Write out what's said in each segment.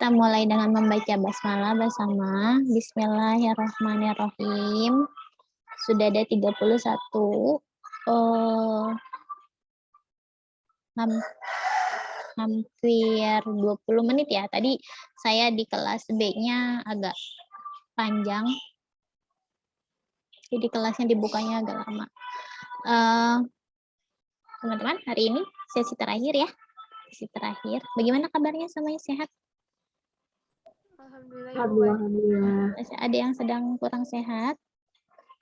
Kita mulai dengan membaca basmalah bersama. Bismillahirrahmanirrahim. Sudah ada 31. Hampir 20 menit ya. Tadi saya di kelas B-nya agak panjang. Jadi kelasnya dibukanya agak lama. Teman-teman, hari ini sesi terakhir ya. Sesi terakhir. Bagaimana kabarnya, semuanya sehat? Alhamdulillah. Ada yang sedang kurang sehat?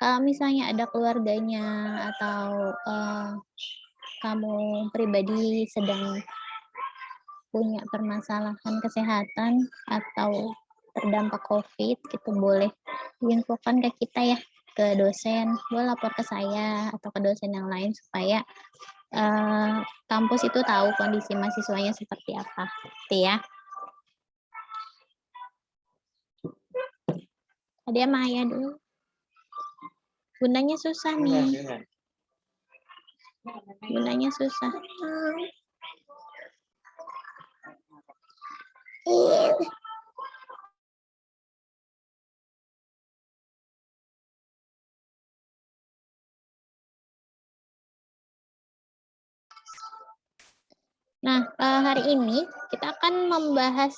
Kalau misalnya ada keluarganya atau kamu pribadi sedang punya permasalahan kesehatan atau terdampak COVID, gitu boleh diinfokan ke kita ya, ke dosen, boleh lapor ke saya atau ke dosen yang lain supaya kampus itu tahu kondisi mahasiswanya seperti apa, gitu ya. Ada Maya dulu. Bundanya susah nih. Bundanya susah. Nah, hari ini kita akan membahas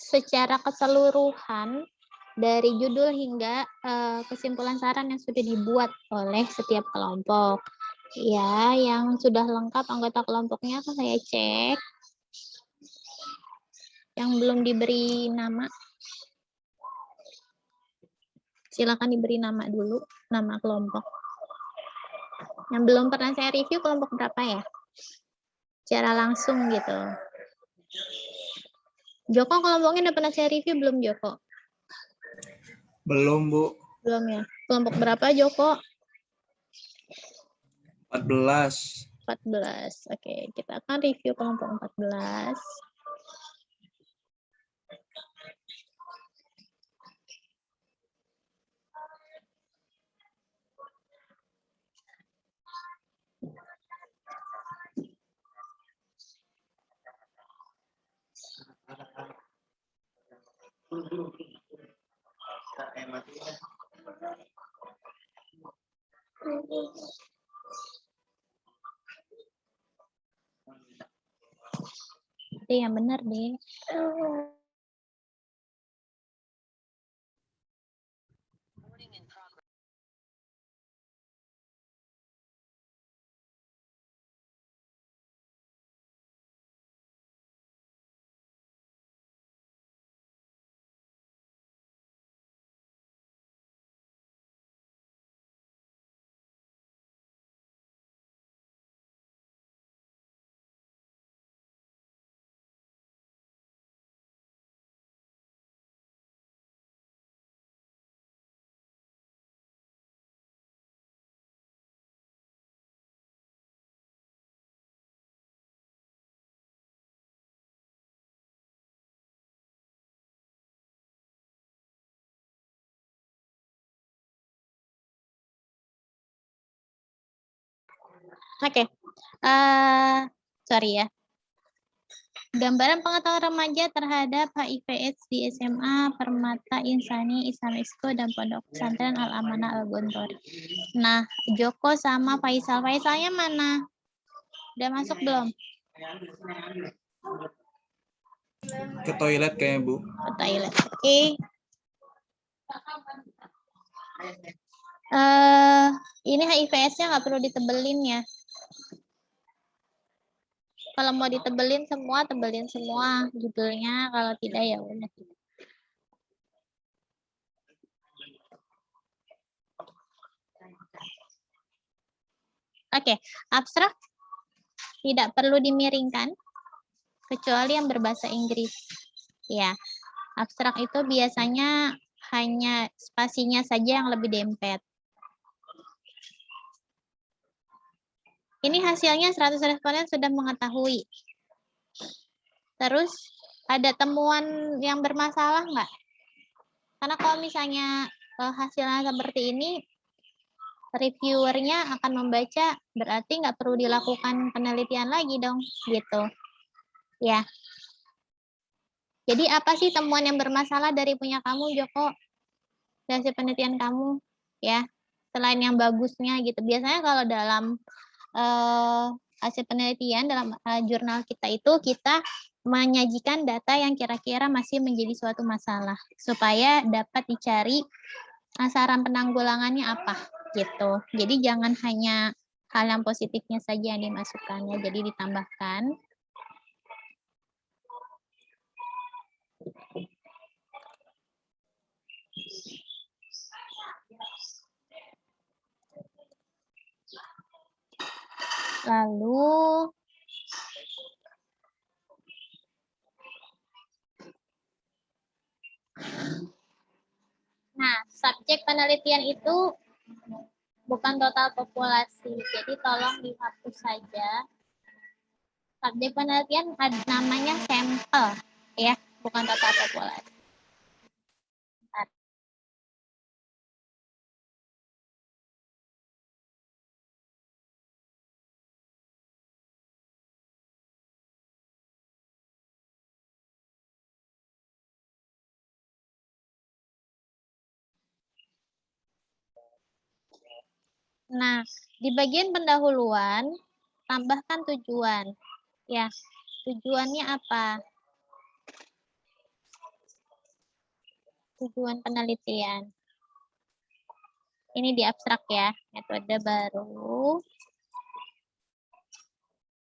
secara keseluruhan dari judul hingga kesimpulan saran yang sudah dibuat oleh setiap kelompok. Ya, yang sudah lengkap anggota kelompoknya akan saya cek. Yang belum diberi nama, silakan diberi nama dulu, nama kelompok. Yang belum pernah saya review kelompok berapa ya? Secara langsung gitu. Joko, kelompoknya udah pernah saya review belum, Joko? Belum, Bu. Belum ya. Kelompok berapa, Joko? 14. 14. Oke, kita akan review kelompok 14. Itu yang benar deh. Oke. Sorry ya. Gambaran pengetahuan remaja terhadap HIV/AIDS di SMA Permata Insani Islamic School dan Pondok Pesantren Al Amanah Al Gontori. Nah, Joko sama Faisal. Faisalnya mana? Udah masuk belum? Ke toilet kayaknya, Bu. Ke toilet. Oke. Ini HIV/AIDS-nya nggak perlu ditebelin ya. Kalau mau ditebelin semua, tebelin semua judulnya. Kalau tidak ya udah. Oke, abstrak tidak perlu dimiringkan kecuali yang berbahasa Inggris. Ya, abstrak itu biasanya hanya spasinya saja yang lebih dempet. Ini hasilnya 100 responden sudah mengetahui. Terus ada temuan yang bermasalah nggak? Karena kalau misalnya hasilnya seperti ini, reviewernya akan membaca, berarti nggak perlu dilakukan penelitian lagi dong, gitu. Ya. Jadi apa sih temuan yang bermasalah dari punya kamu, Joko? Dari hasil penelitian kamu, ya. Selain yang bagusnya gitu. Biasanya kalau dalam hasil penelitian dalam jurnal kita itu kita menyajikan data yang kira-kira masih menjadi suatu masalah supaya dapat dicari saran penanggulangannya apa gitu. Jadi jangan hanya hal yang positifnya saja yang dimasukkan ya. Jadi ditambahkan. Lalu nah, subjek penelitian itu bukan total populasi. Jadi tolong dihapus saja. Subjek penelitian namanya sampel ya, bukan total populasi. Nah, di bagian pendahuluan, tambahkan tujuan. Ya, tujuannya apa? Tujuan penelitian. Ini di abstrak ya, metode baru.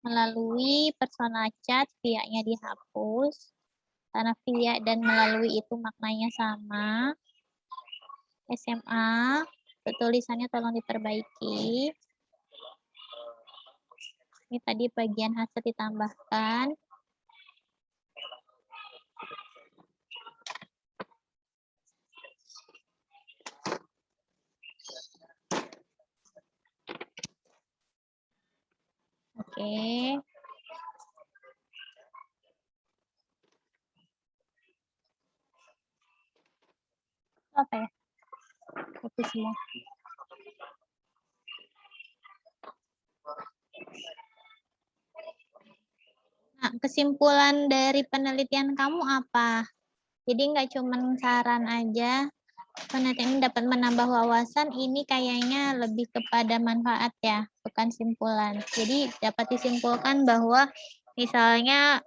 Melalui personal chat, via-nya dihapus. Karena via dan melalui itu maknanya sama. SMA, tulisannya tolong diperbaiki. Ini tadi bagian hasil ditambahkan. Oke. Apa ya? Itu semua. Nah, kesimpulan dari penelitian kamu apa? Jadi nggak cuma saran aja, penelitian ini dapat menambah wawasan, ini kayaknya lebih kepada manfaat ya, bukan simpulan. Jadi dapat disimpulkan bahwa misalnya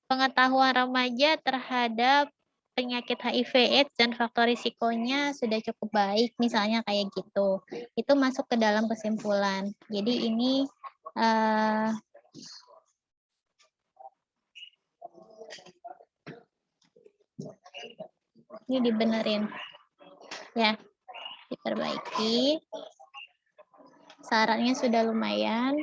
pengetahuan remaja terhadap penyakit HIV/AIDS dan faktor risikonya sudah cukup baik, misalnya kayak gitu. Itu masuk ke dalam kesimpulan. Jadi ini dibenerin ya, diperbaiki. Sarannya sudah lumayan.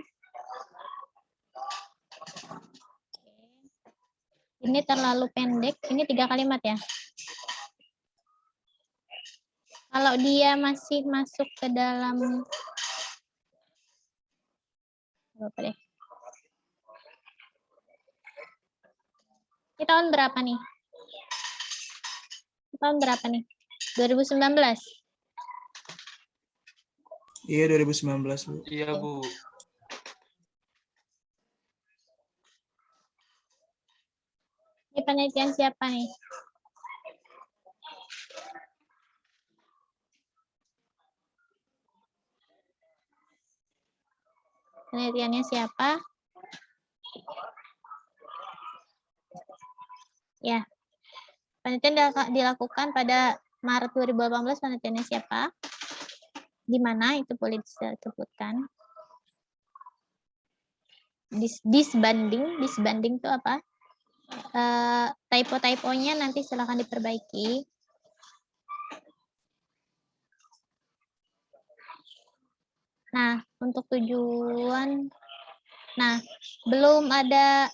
Ini terlalu pendek, ini 3 kalimat ya. Kalau dia masih masuk ke dalam apa deh? Ini tahun berapa nih? Tahun berapa nih? 2019. Iya, 2019, Bu. Iya, Bu. Ini penelitian siapa nih? Penelitiannya siapa? Ya. Penelitian dilakukan pada Maret 2018. Penelitiannya siapa? Di mana itu boleh disebutkan? Disbanding itu apa? Typo-typonya nanti silakan diperbaiki. Nah, untuk tujuan, nah belum ada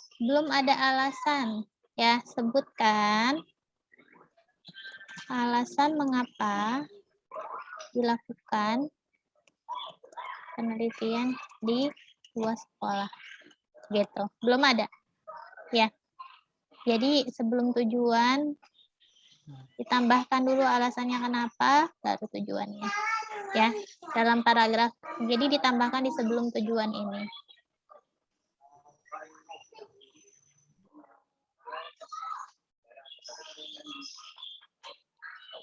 alasan ya, sebutkan alasan mengapa dilakukan penelitian di luar sekolah gitu. Belum ada ya. Jadi sebelum tujuan ditambahkan dulu alasannya kenapa, baru tujuannya ya, dalam paragraf. Jadi ditambahkan di sebelum tujuan ini.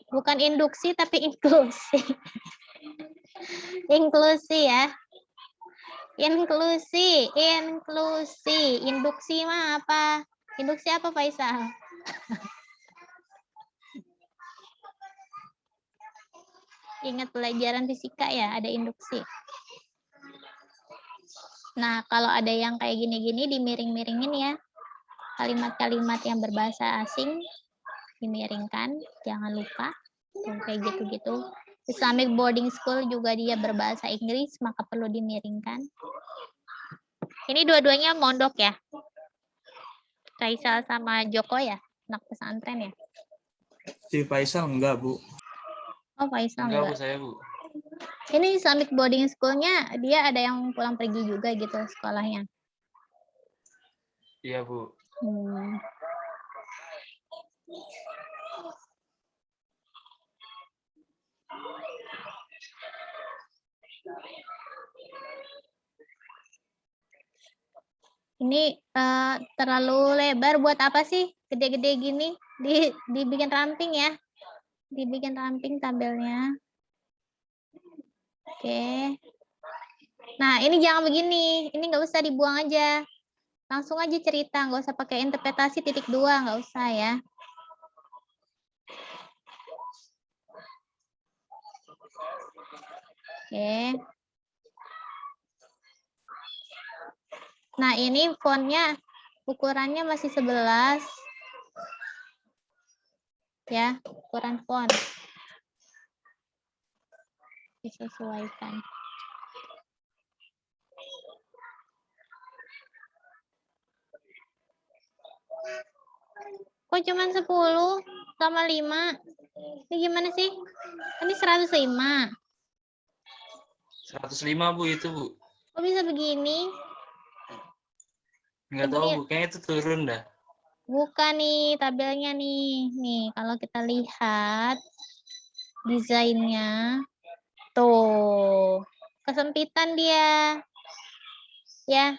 Bukan induksi tapi inklusi. Inklusi ya. Inklusi. Induksi mah apa? Induksi apa, Faisal? Ingat pelajaran fisika ya, ada induksi. Nah, kalau ada yang kayak gini-gini dimiring-miringin ya. Kalimat-kalimat yang berbahasa asing dimiringkan, jangan lupa. Kayak gitu-gitu. Islamic boarding school juga dia berbahasa Inggris, maka perlu dimiringkan. Ini dua-duanya mondok ya? Faisal sama Joko ya? Anak pesantren ya? Si Faisal enggak, Bu. Oh, Faisal Enggak, Bu, enggak. saya, Bu. Ini Islamic boarding school-nya dia ada yang pulang pergi juga gitu sekolahnya. Iya, Bu. Ini terlalu lebar buat apa sih? Gede-gede gini. Dibikin ramping ya. Dibikin ramping tabelnya. Oke. Nah, ini jangan begini. Ini nggak usah dibuang aja. Langsung aja cerita. Nggak usah pakai interpretasi titik 2. Nggak usah ya. Oke. Nah, ini fontnya ukurannya masih 11. Ya, ukuran font. Disesuaikan. Kok cuma 10 sama 5? Ini gimana sih? Ini 105. 105, Bu, itu, Bu. Kok bisa begini? Enggak tahu, Bu. Kayaknya itu turun dah. Bukan nih tabelnya nih. Nih, kalau kita lihat desainnya. Tuh. Kesempitan dia. Ya.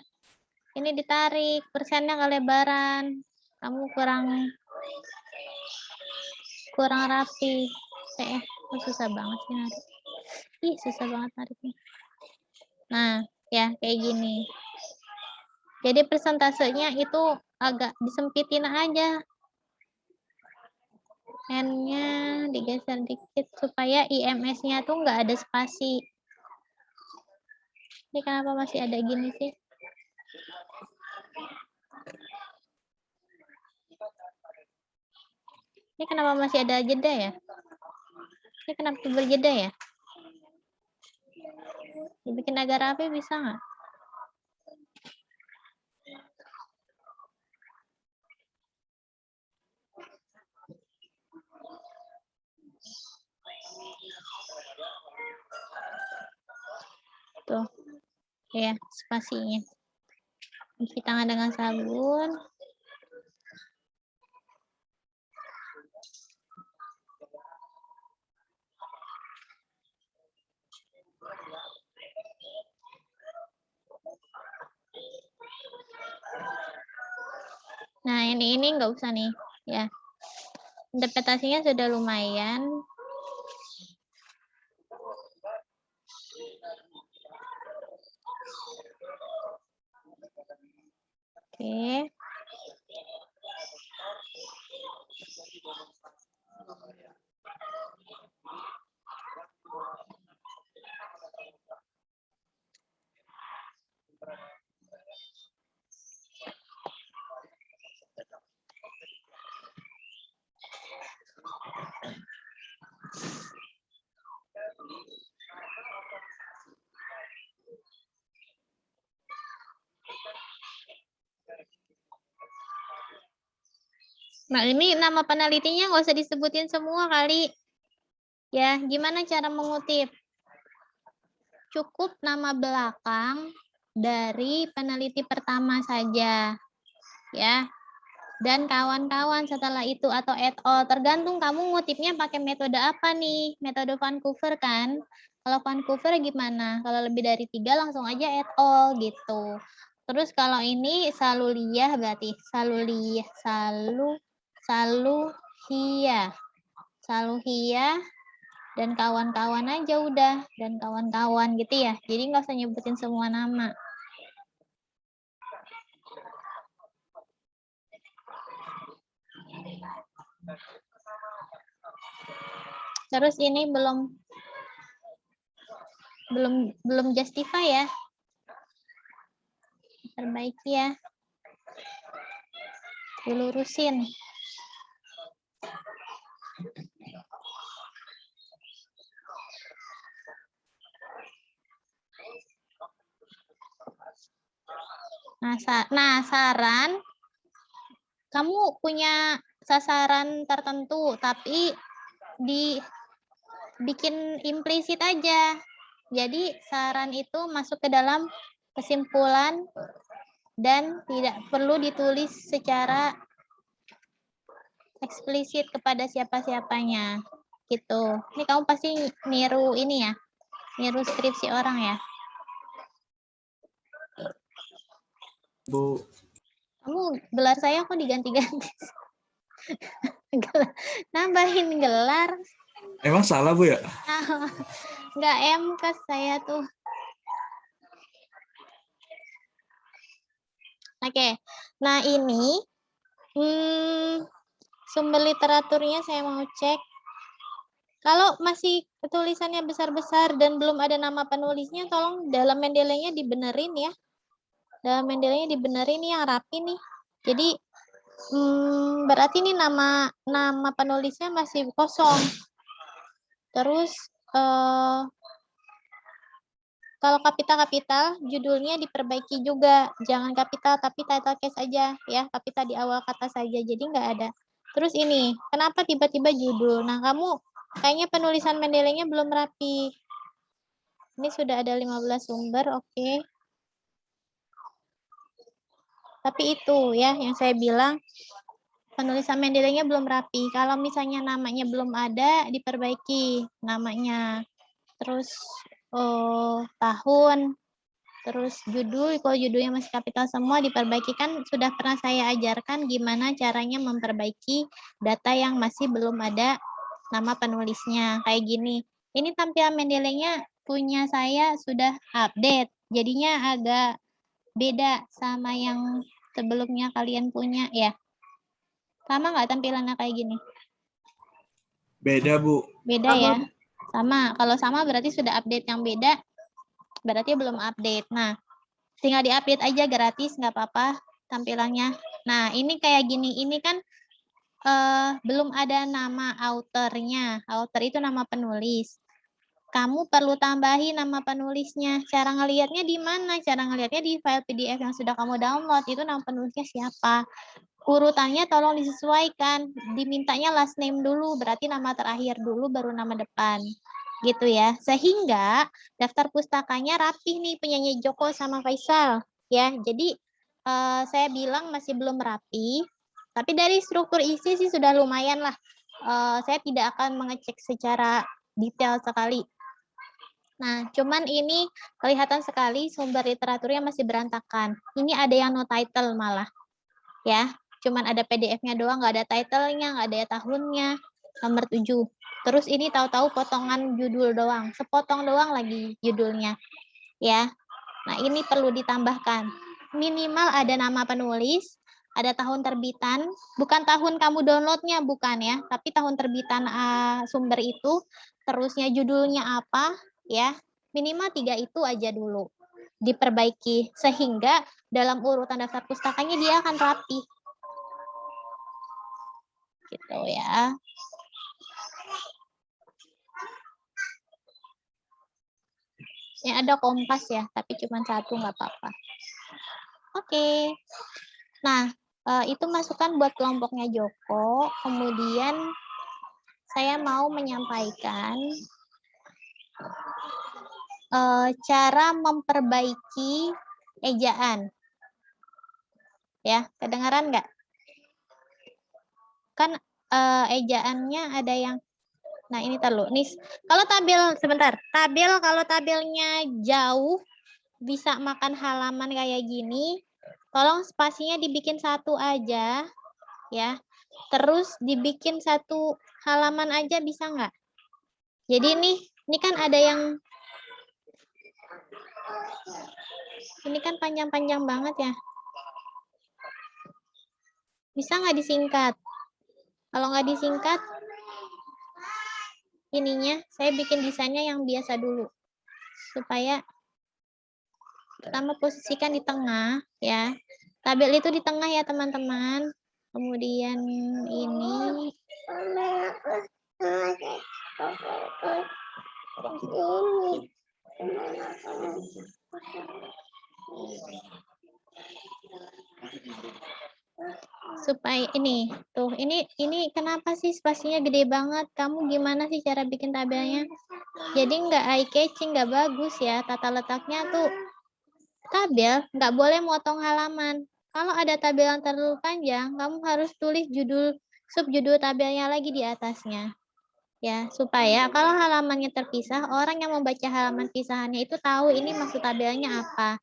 Ini ditarik. Persennya kelebaran. Kamu kurang rapi. Susah banget sih narik. Ih, susah banget nariknya. Nah, ya kayak gini. Jadi persentasenya itu agak disempitin aja. N-nya digeser dikit supaya IMS-nya tuh nggak ada spasi. Ini kenapa masih ada gini sih? Ini kenapa masih ada jeda ya? Ini kenapa berjeda ya? Dibikin agak rapi bisa nggak? Tuh, ya spasinya. Cuci tangan dengan sabun. Nah, ini nggak usah nih, ya. Interpretasinya sudah lumayan. Oke. Nah, ini nama penelitinya nggak usah disebutin semua kali. Ya, gimana cara mengutip? Cukup nama belakang dari peneliti pertama saja. Ya. Dan kawan-kawan setelah itu atau et al. Tergantung kamu ngutipnya pakai metode apa nih? Metode Vancouver kan? Kalau Vancouver gimana? Kalau lebih dari 3 langsung aja et al. Gitu. Terus kalau ini Saluliyah berarti Saluliyah. Saluhiyah, dan kawan-kawan aja udah. Dan kawan-kawan gitu ya. Jadi nggak usah nyebutin semua nama. Terus ini belum justify ya. Perbaiki ya. Dilurusin. Nah, saran, kamu punya sasaran tertentu, tapi dibikin implisit aja. Jadi saran itu masuk ke dalam kesimpulan dan tidak perlu ditulis secara eksplisit kepada siapa-siapanya. Gitu. Ini kamu pasti niru ini ya, niru skripsi orang ya. Bu. Kamu gelar saya kok diganti-ganti? Nambahin gelar. Emang salah Bu ya? Nggak MKes saya tuh. Oke. Nah ini sumber literaturnya saya mau cek. Kalau masih tulisannya besar-besar dan belum ada nama penulisnya, tolong dalam Mendeley-nya dibenerin ya. Dalam Mendeley-nya dibenerin yang rapi nih. Jadi berarti ini nama penulisnya masih kosong. Terus kalau kapital judulnya diperbaiki juga. Jangan kapital tapi title case aja ya. Kapital di awal kata saja. Jadi nggak ada. Terus ini, kenapa tiba-tiba judul? Nah, kamu kayaknya penulisan Mendeley-nya belum rapi. Ini sudah ada 15 sumber, oke. Tapi itu ya yang saya bilang, penulisan Mendeley-nya belum rapi. Kalau misalnya namanya belum ada, diperbaiki namanya. Terus tahun, terus judul, kalau judulnya masih kapital semua diperbaiki. Kan sudah pernah saya ajarkan gimana caranya memperbaiki data yang masih belum ada nama penulisnya. Kayak gini. Ini tampilan Mendeley-nya punya saya sudah update. Jadinya agak beda sama yang sebelumnya kalian punya ya. Sama nggak tampilannya kayak gini? Beda Bu. Beda ya. Sama. Kalau sama berarti sudah update yang beda. Berarti belum update. Nah, tinggal diupdate aja gratis, nggak apa-apa tampilannya. Nah, ini kayak gini. Ini kan belum ada nama author-nya. Author itu nama penulis. Kamu perlu tambahin nama penulisnya. Cara ngelihatnya di mana? Cara ngelihatnya di file PDF yang sudah kamu download. Itu nama penulisnya siapa. Urutannya tolong disesuaikan. Dimintanya last name dulu, berarti nama terakhir dulu, baru nama depan. Gitu ya. Sehingga daftar pustakanya rapih nih, penyanyi Joko sama Faisal. Ya, jadi saya bilang masih belum rapi. Tapi dari struktur isi sih sudah lumayan lah. Saya tidak akan mengecek secara detail sekali. Nah, cuman ini kelihatan sekali sumber literaturnya masih berantakan. Ini ada yang no title malah. Ya, cuman ada PDF-nya doang, nggak ada title-nya, nggak ada tahunnya. Nomor 7. Terus ini tahu-tahu potongan judul doang. Sepotong doang lagi judulnya. Ya. Nah, ini perlu ditambahkan. Minimal ada nama penulis, ada tahun terbitan, bukan tahun kamu downloadnya, bukan ya, tapi tahun terbitan sumber itu, terusnya judulnya apa, ya, minimal 3 itu aja dulu. Diperbaiki, sehingga dalam urutan daftar pustakanya dia akan rapi. Gitu ya. Ini ada Kompas ya, tapi cuma satu, nggak apa-apa. Oke. Nah, itu masukan buat kelompoknya Joko. Kemudian saya mau menyampaikan cara memperbaiki ejaan. Ya, kedengaran nggak? Kan ejaannya ada yang, nah ini taruh. Nih, kalau tabel, sebentar. Kalau tabelnya jauh, bisa makan halaman kayak gini, tolong spasinya dibikin 1 aja. Ya, terus dibikin satu halaman aja bisa nggak? Jadi ini kan ada yang ini kan panjang-panjang banget ya. Bisa nggak disingkat? Kalau nggak disingkat, ininya saya bikin desainnya yang biasa dulu. Supaya pertama posisikan di tengah ya. Tabel itu di tengah ya teman-teman. Kemudian ini. Supaya ini tuh ini kenapa sih spasinya gede banget? Kamu gimana sih cara bikin tabelnya? Jadi nggak eye catching, nggak bagus ya. Tata letaknya tuh tabel nggak boleh motong halaman. Kalau ada tabel yang terlalu panjang, kamu harus tulis judul subjudul tabelnya lagi di atasnya. Ya, supaya kalau halamannya terpisah, orang yang membaca halaman pisahannya itu tahu ini maksud tabelnya apa.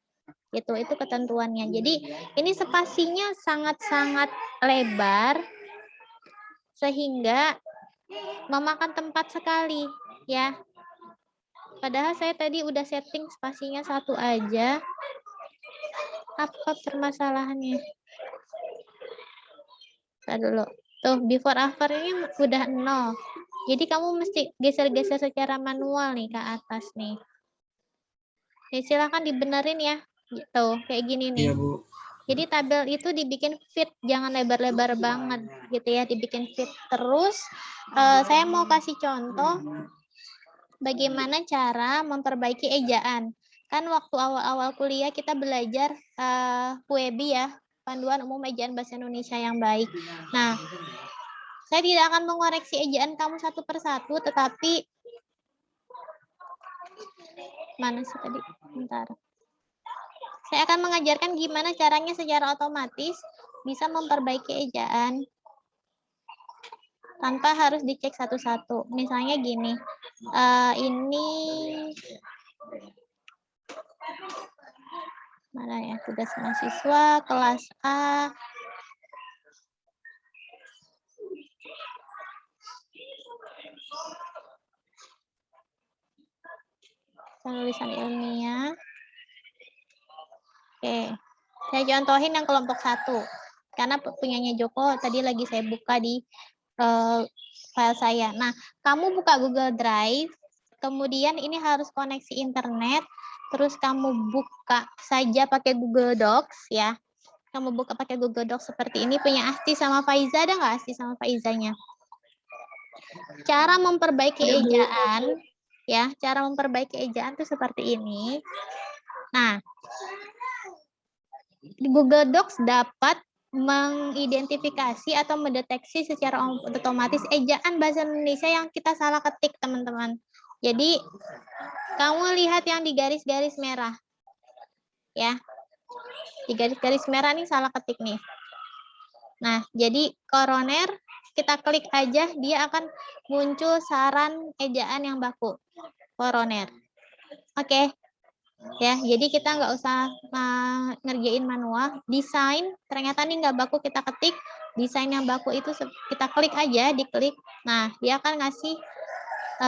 Itu ketentuannya. Jadi ini spasinya sangat-sangat lebar sehingga memakan tempat sekali ya. Padahal saya tadi udah setting spasinya 1 aja. Apa permasalahannya? Tadi dulu. Tuh before after ini udah 0. Jadi kamu mesti geser-geser secara manual nih ke atas nih. Nih, silakan dibenerin ya. Gitu, kayak gini nih. Iya, Bu. Jadi tabel itu dibikin fit, jangan lebar-lebar banget gitu ya, dibikin fit. Terus saya mau kasih contoh bagaimana cara memperbaiki ejaan. Kan waktu awal-awal kuliah kita belajar PUEBI ya, Panduan Umum Ejaan Bahasa Indonesia yang Baik. Nah, saya tidak akan mengoreksi ejaan kamu satu persatu, tetapi mana sih tadi? Bentar. Saya akan mengajarkan gimana caranya secara otomatis bisa memperbaiki ejaan tanpa harus dicek satu-satu. Misalnya gini, ini mana ya, tugas mahasiswa kelas A. Penulisan ilmiah. Oke, saya contohin yang kelompok 1. Karena punyanya Joko tadi lagi saya buka di file saya. Nah, kamu buka Google Drive, kemudian ini harus koneksi internet, terus kamu buka saja pakai Google Docs ya. Kamu buka pakai Google Docs seperti ini, punya Asti sama Faiza, ada nggak Asti sama Faizanya? Cara memperbaiki ejaan, ya, cara memperbaiki ejaan itu seperti ini. Nah, Google Docs dapat mengidentifikasi atau mendeteksi secara otomatis ejaan bahasa Indonesia yang kita salah ketik, teman-teman. Jadi, kamu lihat yang di garis-garis merah. Ya. Di garis-garis merah nih salah ketik nih. Nah, jadi koroner, kita klik aja, dia akan muncul saran ejaan yang baku. Koroner. Oke. Ya, jadi kita nggak usah ngerjain manual. Desain, ternyata nih nggak baku, kita ketik. Desain yang baku itu kita klik aja, diklik. Nah, dia akan ngasih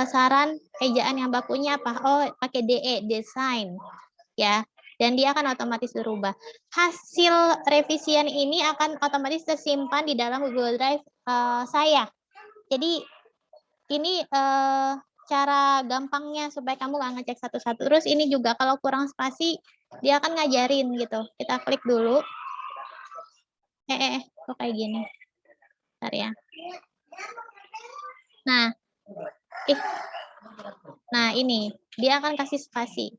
saran ejaan yang bakunya apa? Oh, pakai DE, desain. Ya, dan dia akan otomatis berubah. Hasil revisian ini akan otomatis tersimpan di dalam Google Drive saya. Jadi, ini cara gampangnya supaya kamu nggak ngecek satu-satu. Terus ini juga kalau kurang spasi, dia akan ngajarin gitu. Kita klik dulu. Kok kayak gini. Bentar ya. Nah, ini. Dia akan kasih spasi.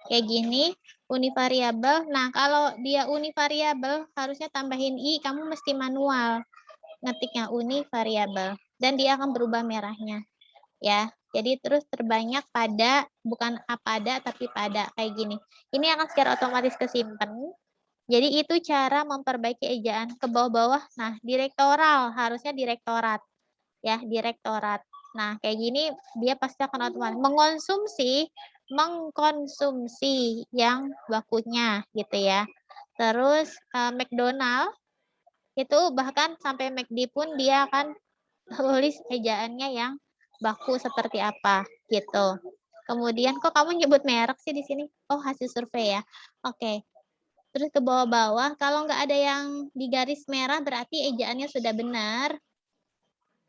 Kayak gini, univariabel. Nah, kalau dia univariabel, harusnya tambahin I, kamu mesti manual. Ngetiknya univariabel. Dan dia akan berubah merahnya. Ya, jadi terus terbanyak pada, bukan pada tapi pada, kayak gini. Ini akan secara otomatis kesimpan. Jadi itu cara memperbaiki ejaan ke bawah-bawah. Nah, direktoral, harusnya direktorat. Ya, direktorat. Nah, kayak gini dia pasti akan otomatis mengkonsumsi yang bakunya gitu ya. Terus McDonald Itu bahkan sampai McD pun dia akan tulis ejaannya yang baku seperti apa gitu. Kemudian kok kamu nyebut merek sih di sini? Oh, hasil survei ya. Oke. Terus ke bawah-bawah, kalau nggak ada yang di garis merah berarti ejaannya sudah benar.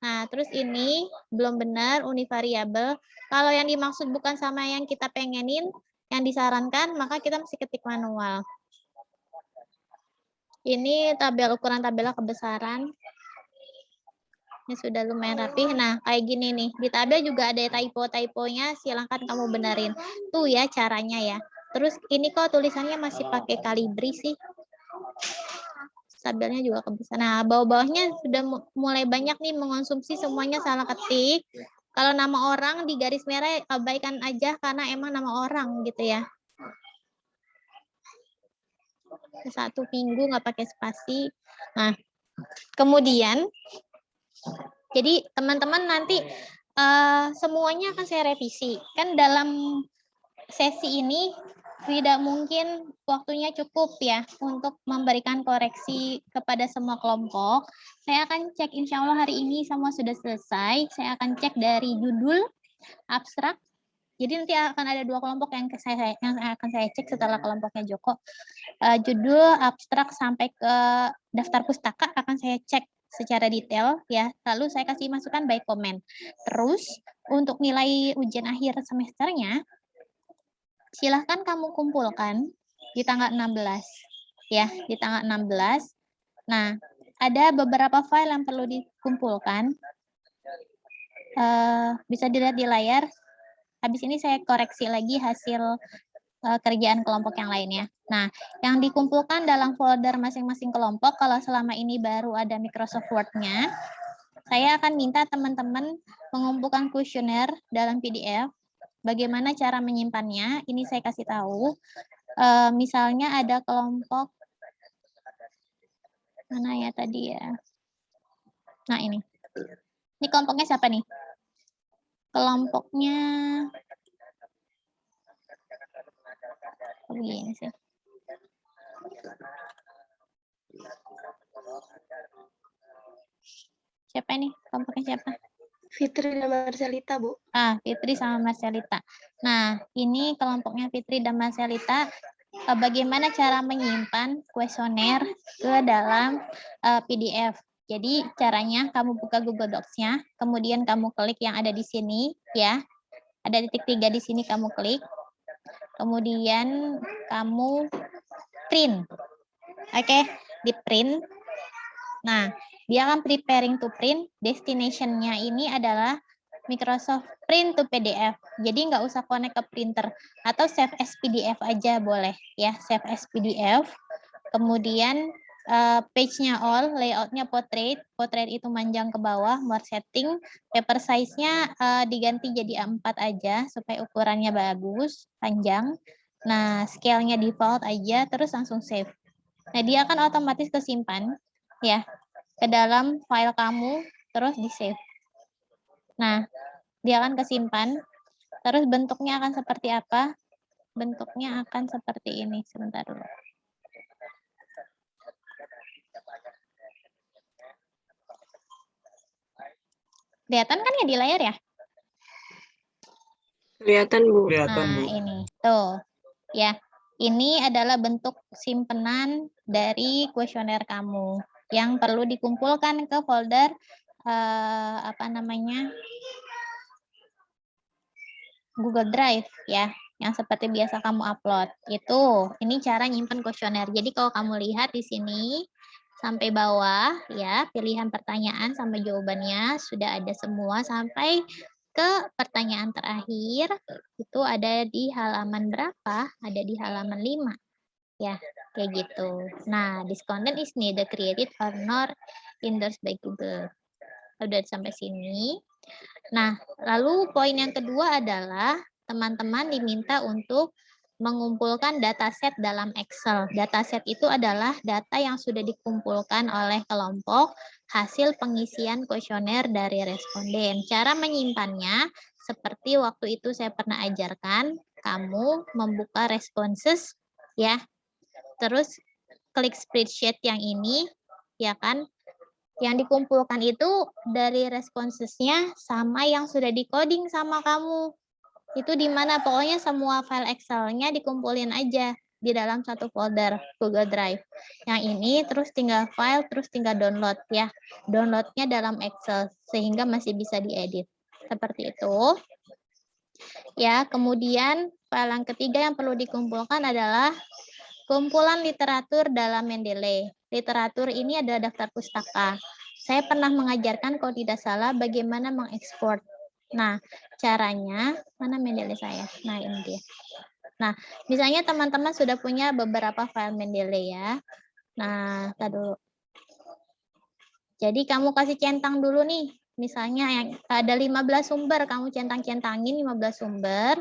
Nah, terus ini belum benar univariabel. Kalau yang dimaksud bukan sama yang kita pengenin, yang disarankan, maka kita mesti ketik manual. Ini ukuran tabel kebesaran. Ini sudah lumayan rapih. Nah, kayak gini nih. Di tabel juga ada typo-typonya, silahkan kamu benerin. Tuh ya caranya ya. Terus ini kok tulisannya masih pakai kalibri sih. Tabelnya juga kebesaran. Nah, bawah-bawahnya sudah mulai banyak nih mengonsumsi semuanya salah ketik. Kalau nama orang di garis merah abaikan aja karena emang nama orang gitu ya. 1 minggu nggak pakai spasi. Nah, kemudian jadi teman-teman nanti semuanya akan saya revisi. Kan dalam sesi ini tidak mungkin waktunya cukup ya untuk memberikan koreksi kepada semua kelompok. Saya akan cek insya Allah hari ini semua sudah selesai. Saya akan cek dari judul, abstrak. Jadi nanti akan ada 2 kelompok yang akan saya cek setelah kelompoknya Joko. Judul, abstrak sampai ke daftar pustaka akan saya cek secara detail ya. Lalu saya kasih masukan by comment. Terus untuk nilai ujian akhir semesternya silahkan kamu kumpulkan di tanggal 16 ya, di tanggal 16. Nah, ada beberapa file yang perlu dikumpulkan. Bisa dilihat di layar. Habis ini saya koreksi lagi hasil kerjaan kelompok yang lainnya. Nah, yang dikumpulkan dalam folder masing-masing kelompok, kalau selama ini baru ada Microsoft Word-nya, saya akan minta teman-teman mengumpulkan kuesioner dalam PDF. Bagaimana cara menyimpannya? Ini saya kasih tahu. Misalnya ada kelompok, mana ya tadi ya? Nah, ini. Ini kelompoknya siapa nih? Kelompoknya begini sih. Siapa ini? Kelompoknya siapa? Fitri dan Marcelita, Bu. Fitri sama Marcelita. Nah, ini kelompoknya Fitri dan Marcelita. Bagaimana cara menyimpan kuesioner ke dalam PDF. Jadi caranya kamu buka Google Docs-nya, kemudian kamu klik yang ada di sini ya. Ada titik 3 di sini kamu klik. Kemudian kamu print. Oke, di print. Nah, dia akan preparing to print. Destination-nya ini adalah Microsoft Print to PDF. Jadi nggak usah connect ke printer. Atau save as PDF aja boleh ya. Save as PDF. Kemudian page-nya all, layout-nya portrait. Portrait itu manjang ke bawah, more setting. Paper size-nya diganti jadi A4 aja supaya ukurannya bagus, panjang. Nah, scale-nya default aja, terus langsung save. Nah, dia akan otomatis kesimpan ya ke dalam file kamu, terus di-save. Nah, dia akan kesimpan, terus bentuknya akan seperti apa? Bentuknya akan seperti ini. Sebentar dulu. Kelihatan kan ya di layar ya? Kelihatan, Bu. Kelihatan, Bu. Nah, ini. Tuh. Ya. Ini adalah bentuk simpenan dari kuesioner kamu yang perlu dikumpulkan ke folder Google Drive ya, yang seperti biasa kamu upload. Ini cara nyimpen kuesioner. Jadi kalau kamu lihat di sini sampai bawah ya, pilihan pertanyaan sampai jawabannya sudah ada semua sampai ke pertanyaan terakhir. Itu ada di halaman berapa? Ada di halaman 5. Ya, kayak gitu. Nah, this content is neither created or not endorsed by Google. Udah sampai sini. Nah, lalu poin yang kedua adalah teman-teman diminta untuk mengumpulkan dataset dalam Excel. Dataset itu adalah data yang sudah dikumpulkan oleh kelompok hasil pengisian kuesioner dari responden. Cara menyimpannya seperti waktu itu saya pernah ajarkan, kamu membuka responses ya. Terus klik spreadsheet yang ini, ya kan? Yang dikumpulkan itu dari responsesnya sama yang sudah di-coding sama kamu. Itu di mana pokoknya semua file Excel-nya dikumpulin aja di dalam satu folder Google Drive. Yang ini terus tinggal file, terus tinggal download ya. Downloadnya dalam Excel sehingga masih bisa diedit. Seperti itu. Ya, kemudian file yang ketiga yang perlu dikumpulkan adalah kumpulan literatur dalam Mendeley. Literatur ini adalah daftar pustaka. Saya pernah mengajarkan kalau tidak salah bagaimana mengekspor. Nah, caranya, mana Mendeley saya? Nah, ini dia. Nah, misalnya teman-teman sudah punya beberapa file Mendeley ya. Nah, tar dulu. Jadi kamu kasih centang dulu nih. Misalnya yang ada 15 sumber, kamu centang-centangin 15 sumber.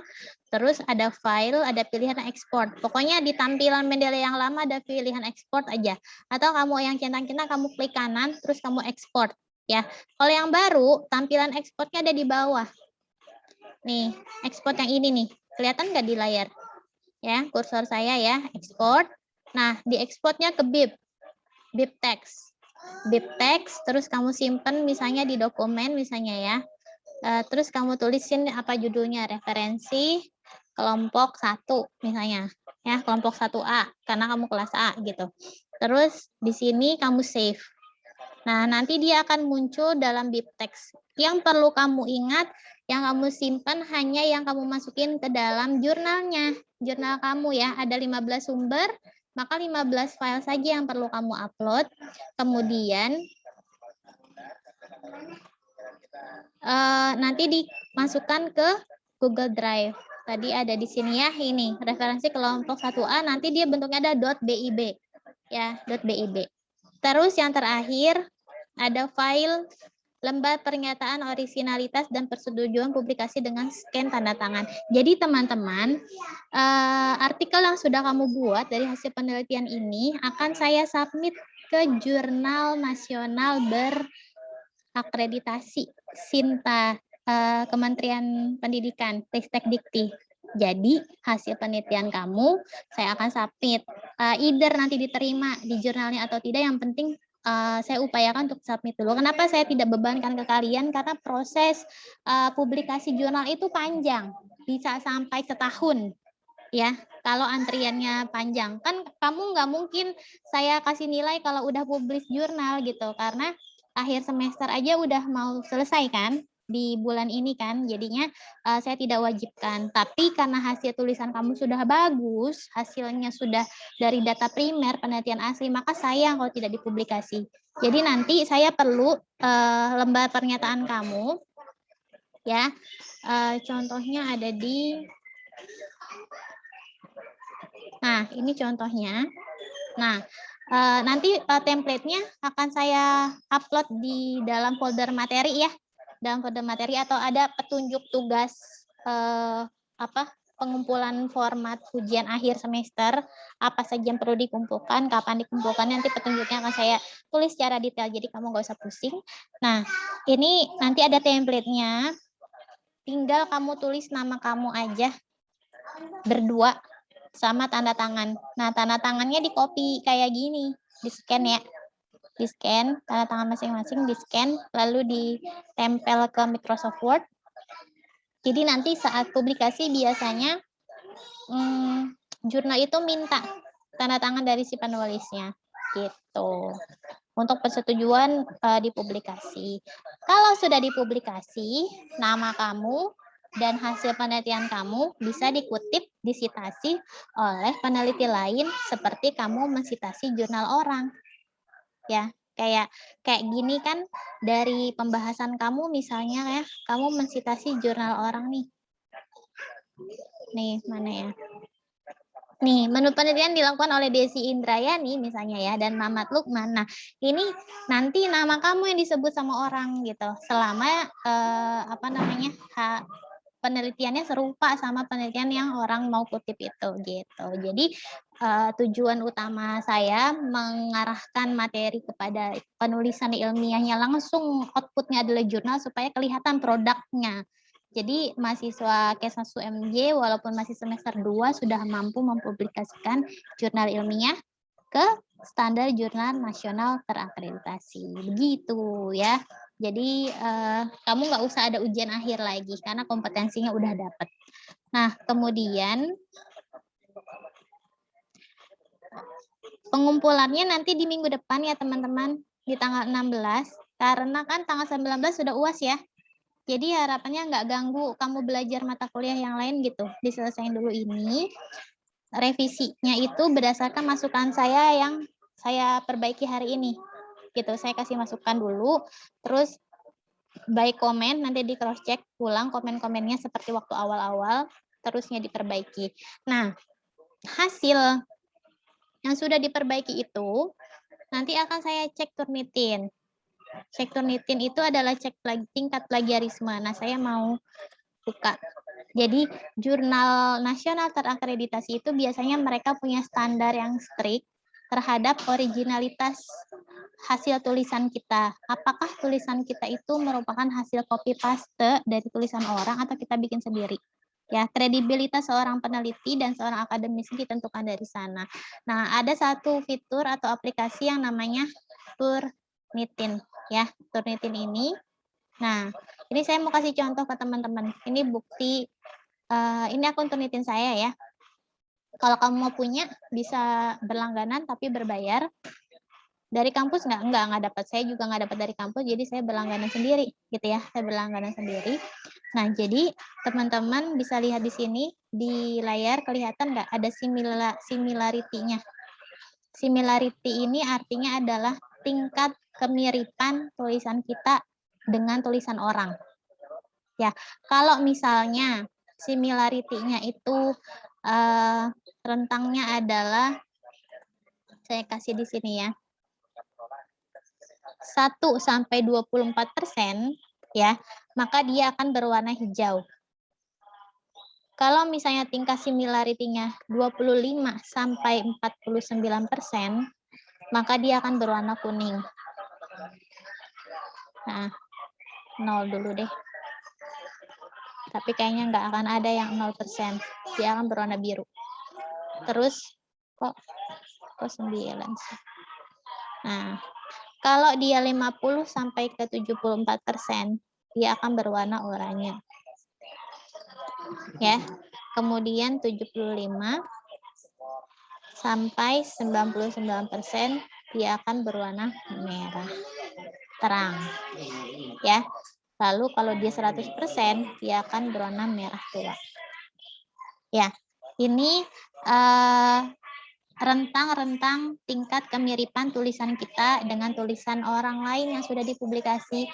Terus ada file, ada pilihan ekspor. Pokoknya di tampilan Mendeley yang lama ada pilihan ekspor aja. Atau kamu yang centang-centang, kamu klik kanan, terus kamu ekspor. Ya, kalau yang baru, tampilan ekspornya ada di bawah. Nih, ekspor yang ini nih. Kelihatan nggak di layar? Ya, kursor saya ya, ekspor. Nah, di ekspornya ke BIP text. BIP text, terus kamu simpen misalnya di dokumen misalnya ya. Terus kamu tulisin apa judulnya, referensi kelompok 1 misalnya. Ya, kelompok 1A karena kamu kelas A gitu. Terus di sini kamu save. Nah, nanti dia akan muncul dalam BIP text. Yang perlu kamu ingat, yang kamu simpan hanya yang kamu masukin ke dalam jurnalnya. Jurnal kamu ya, ada 15 sumber, maka 15 file saja yang perlu kamu upload. Kemudian nanti dimasukkan ke Google Drive. Tadi ada di sini ya, ini referensi kelompok 1A, nanti dia bentuknya ada .bib. Ya, .bib. Terus yang terakhir ada file lembar pernyataan originalitas dan persetujuan publikasi dengan scan tanda tangan. Jadi teman-teman, artikel yang sudah kamu buat dari hasil penelitian ini akan saya submit ke Jurnal Nasional Berakreditasi Sinta Kementerian Pendidikan, Ristek Dikti. Jadi hasil penelitian kamu saya akan submit. Either nanti diterima di jurnalnya atau tidak, yang penting saya upayakan untuk submit dulu. Kenapa saya tidak bebankan ke kalian? Karena proses publikasi jurnal itu panjang, bisa sampai setahun. Ya, kalau antriannya panjang. Kan kamu nggak mungkin saya kasih nilai kalau udah publish jurnal gitu, karena akhir semester aja udah mau selesai kan di bulan ini kan, jadinya saya tidak wajibkan. Tapi karena hasil tulisan kamu sudah bagus, hasilnya sudah dari data primer penelitian asli, maka sayang kalau tidak dipublikasi. Jadi nanti saya perlu lembar pernyataan kamu, ya. Contohnya ada di, nah ini contohnya. Nah, nanti template-nya akan saya upload di dalam folder materi ya. Dalam folder materi, atau ada petunjuk tugas pengumpulan format ujian akhir semester, apa saja yang perlu dikumpulkan, kapan dikumpulkan, nanti petunjuknya akan saya tulis secara detail, jadi kamu nggak usah pusing. Nah, ini nanti ada template-nya, tinggal kamu tulis nama kamu aja berdua sama tanda tangan. Nah, tanda tangannya di copy kayak gini, di scan ya. Di scan, tanda tangan masing-masing di scan, lalu ditempel ke Microsoft Word. Jadi nanti saat publikasi biasanya jurnal itu minta tanda tangan dari si penulisnya, gitu. Untuk persetujuan dipublikasi. Kalau sudah dipublikasi, nama kamu dan hasil penelitian kamu bisa dikutip, disitasi oleh peneliti lain seperti kamu mensitasi jurnal orang. Ya, kayak gini kan, dari pembahasan kamu misalnya ya, kamu mensitasi jurnal orang nih. Nih, mana ya? Nih, menurut penelitian dilakukan oleh Desi Indrayani misalnya ya, dan Mamat Lukman. Nah, ini nanti nama kamu yang disebut sama orang gitu, selama penelitiannya serupa sama penelitian yang orang mau kutip itu gitu. Jadi tujuan utama saya mengarahkan materi kepada penulisan ilmiahnya langsung, outputnya adalah jurnal supaya kelihatan produknya. Jadi mahasiswa Kes1 UMJ walaupun masih semester 2 sudah mampu mempublikasikan jurnal ilmiah ke standar jurnal nasional terakreditasi. Begitu ya. Jadi kamu nggak usah ada ujian akhir lagi karena kompetensinya udah dapet. Nah, kemudian pengumpulannya nanti di minggu depan ya teman-teman, di tanggal 16, karena kan tanggal 19 sudah UAS ya. Jadi harapannya nggak ganggu kamu belajar mata kuliah yang lain gitu. Diselesain dulu ini. Revisinya itu berdasarkan masukan saya yang saya perbaiki hari ini. Gitu, saya kasih masukan dulu, terus by komen nanti di cross check ulang komen-komennya seperti waktu awal-awal, terusnya diperbaiki. Nah, hasil yang sudah diperbaiki itu nanti akan saya cek Turnitin. Cek Turnitin itu adalah cek tingkat plagiarisme. Nah, saya mau buka. Jadi jurnal nasional terakreditasi itu biasanya mereka punya standar yang strict terhadap originalitas hasil tulisan kita. Apakah tulisan kita itu merupakan hasil copy paste dari tulisan orang atau kita bikin sendiri? Ya, kredibilitas seorang peneliti dan seorang akademisi ditentukan dari sana. Nah, ada satu fitur atau aplikasi yang namanya Turnitin. Ya, Turnitin ini. Nah, ini saya mau kasih contoh ke teman-teman. Ini bukti, ini akun Turnitin saya ya. Kalau kamu mau punya, bisa berlangganan tapi berbayar. Dari kampus nggak dapat. Saya juga nggak dapat dari kampus, jadi saya berlangganan sendiri, gitu ya. Saya berlangganan sendiri. Nah, jadi teman-teman bisa lihat di sini, di layar kelihatan nggak ada similarity-nya. Similarity ini artinya adalah tingkat kemiripan tulisan kita dengan tulisan orang. Ya, kalau misalnya similarity-nya itu rentangnya adalah, saya kasih di sini ya, 1-24% ya, maka dia akan berwarna hijau. Kalau misalnya tingkat similarity-nya 25-49%, maka dia akan berwarna kuning. Nah, 0 dulu deh. Tapi kayaknya nggak akan ada yang 0%. Dia akan berwarna biru. Terus, kok 9 sih? Nah, kalau dia 50-74%, dia akan berwarna oranye. Ya, kemudian 75-99%, dia akan berwarna merah terang. Ya. Lalu kalau dia 100%, dia akan berwarna merah tua. Ya, ini rentang-rentang tingkat kemiripan tulisan kita dengan tulisan orang lain yang sudah dipublikasi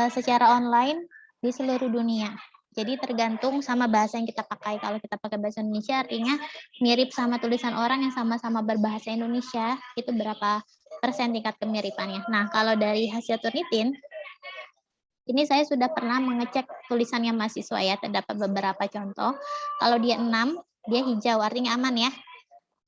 secara online di seluruh dunia. Jadi tergantung sama bahasa yang kita pakai. Kalau kita pakai bahasa Indonesia artinya mirip sama tulisan orang yang sama-sama berbahasa Indonesia, itu berapa persen tingkat kemiripannya. Nah, kalau dari hasil Turnitin, ini saya sudah pernah mengecek tulisannya mahasiswa ya, terdapat beberapa contoh. Kalau dia 6, dia hijau, artinya aman ya.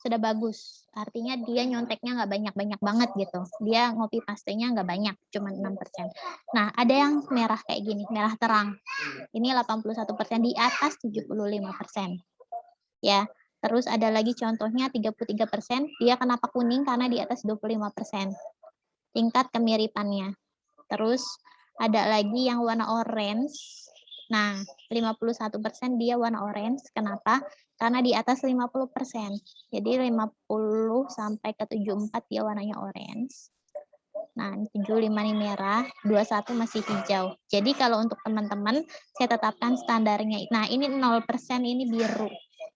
Sudah bagus. Artinya dia nyonteknya nggak banyak-banyak banget gitu. Dia ngopi pastenya nggak banyak, cuma 6%. Nah, ada yang merah kayak gini, merah terang. Ini 81% di atas 75%. Ya. Terus ada lagi contohnya 33%, dia kenapa kuning karena di atas 25%. Tingkat kemiripannya. Terus ada lagi yang warna orange. Nah, 51% dia warna orange. Kenapa? Karena di atas 50%. Jadi 50 sampai ke 74 dia warnanya orange. Nah, 75 ini merah, 21 masih hijau. Jadi kalau untuk teman-teman, saya tetapkan standarnya. Nah, ini 0% ini biru.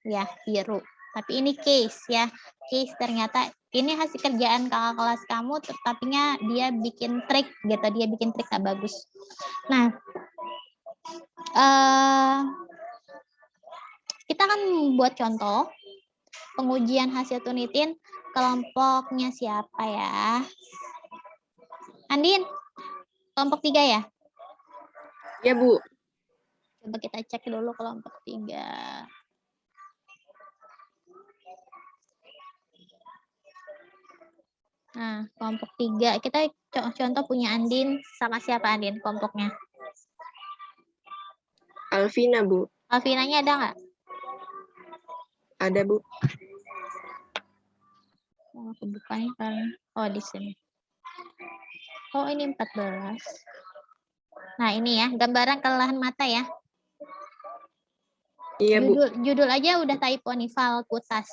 Ya, biru. Tapi ini case ya. Case ternyata ini hasil kerjaan kakak kelas kamu, tetapinya dia bikin trik gitu. Dia bikin trik tak bagus. Nah, kita akan buat contoh pengujian hasil Turnitin. Kelompoknya siapa ya? Andin, kelompok 3 ya? Ya, Bu. Coba kita cek dulu kelompok 3. Nah, kelompok 3. Kita contoh punya Andin. Sama siapa Andin kelompoknya? Alvina, Bu. Alvinanya ada nggak? Ada, Bu. Bukannya kan, oh di sini. Oh ini 14. Nah ini ya, gambaran kelelahan mata ya. Iya, Bu. Judul aja udah typo nih, valvulitis.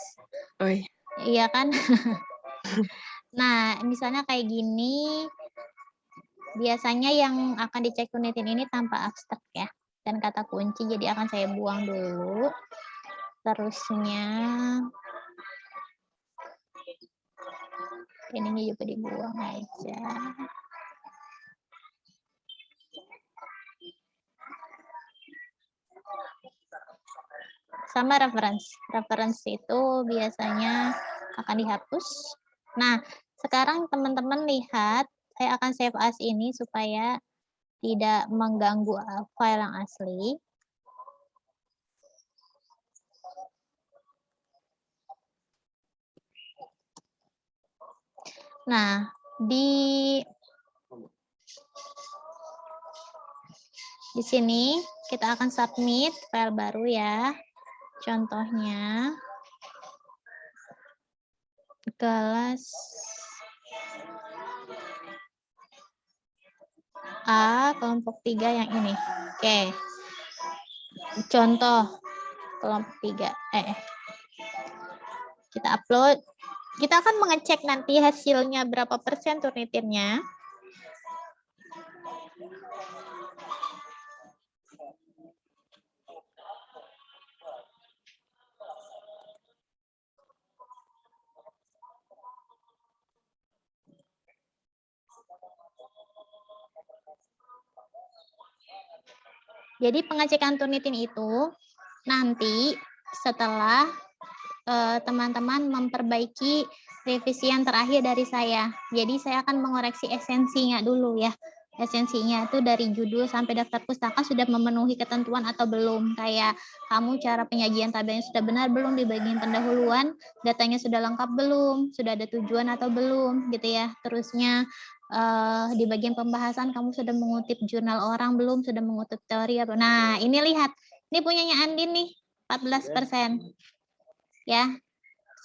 Oh, iya. Iya kan? Nah, misalnya kayak gini, biasanya yang akan dicek tunitin ini tanpa abstrak ya. Dan kata kunci, jadi akan saya buang dulu. Terusnya, ininya juga dibuang aja. Sama referensi. Referensi itu biasanya akan dihapus. Nah, sekarang teman-teman lihat, saya akan save as ini supaya tidak mengganggu file yang asli. Nah, di sini kita akan submit file baru ya. Contohnya kelas A kelompok 3 yang ini. Oke. Contoh kelompok 3. Kita upload. Kita akan mengecek nanti hasilnya berapa persen turnitinnya. Jadi pengecekan turnitin itu nanti setelah teman-teman memperbaiki revisi yang terakhir dari saya. Jadi saya akan mengoreksi esensinya dulu ya. Esensinya itu dari judul sampai daftar pustaka sudah memenuhi ketentuan atau belum. Kayak kamu cara penyajian tabelnya sudah benar belum di bagian pendahuluan, datanya sudah lengkap belum, sudah ada tujuan atau belum gitu ya. Terusnya di bagian pembahasan kamu sudah mengutip jurnal orang belum, sudah mengutip teori apa. Nah, ini lihat. Ini punyanya Andin nih, 14%. Ya,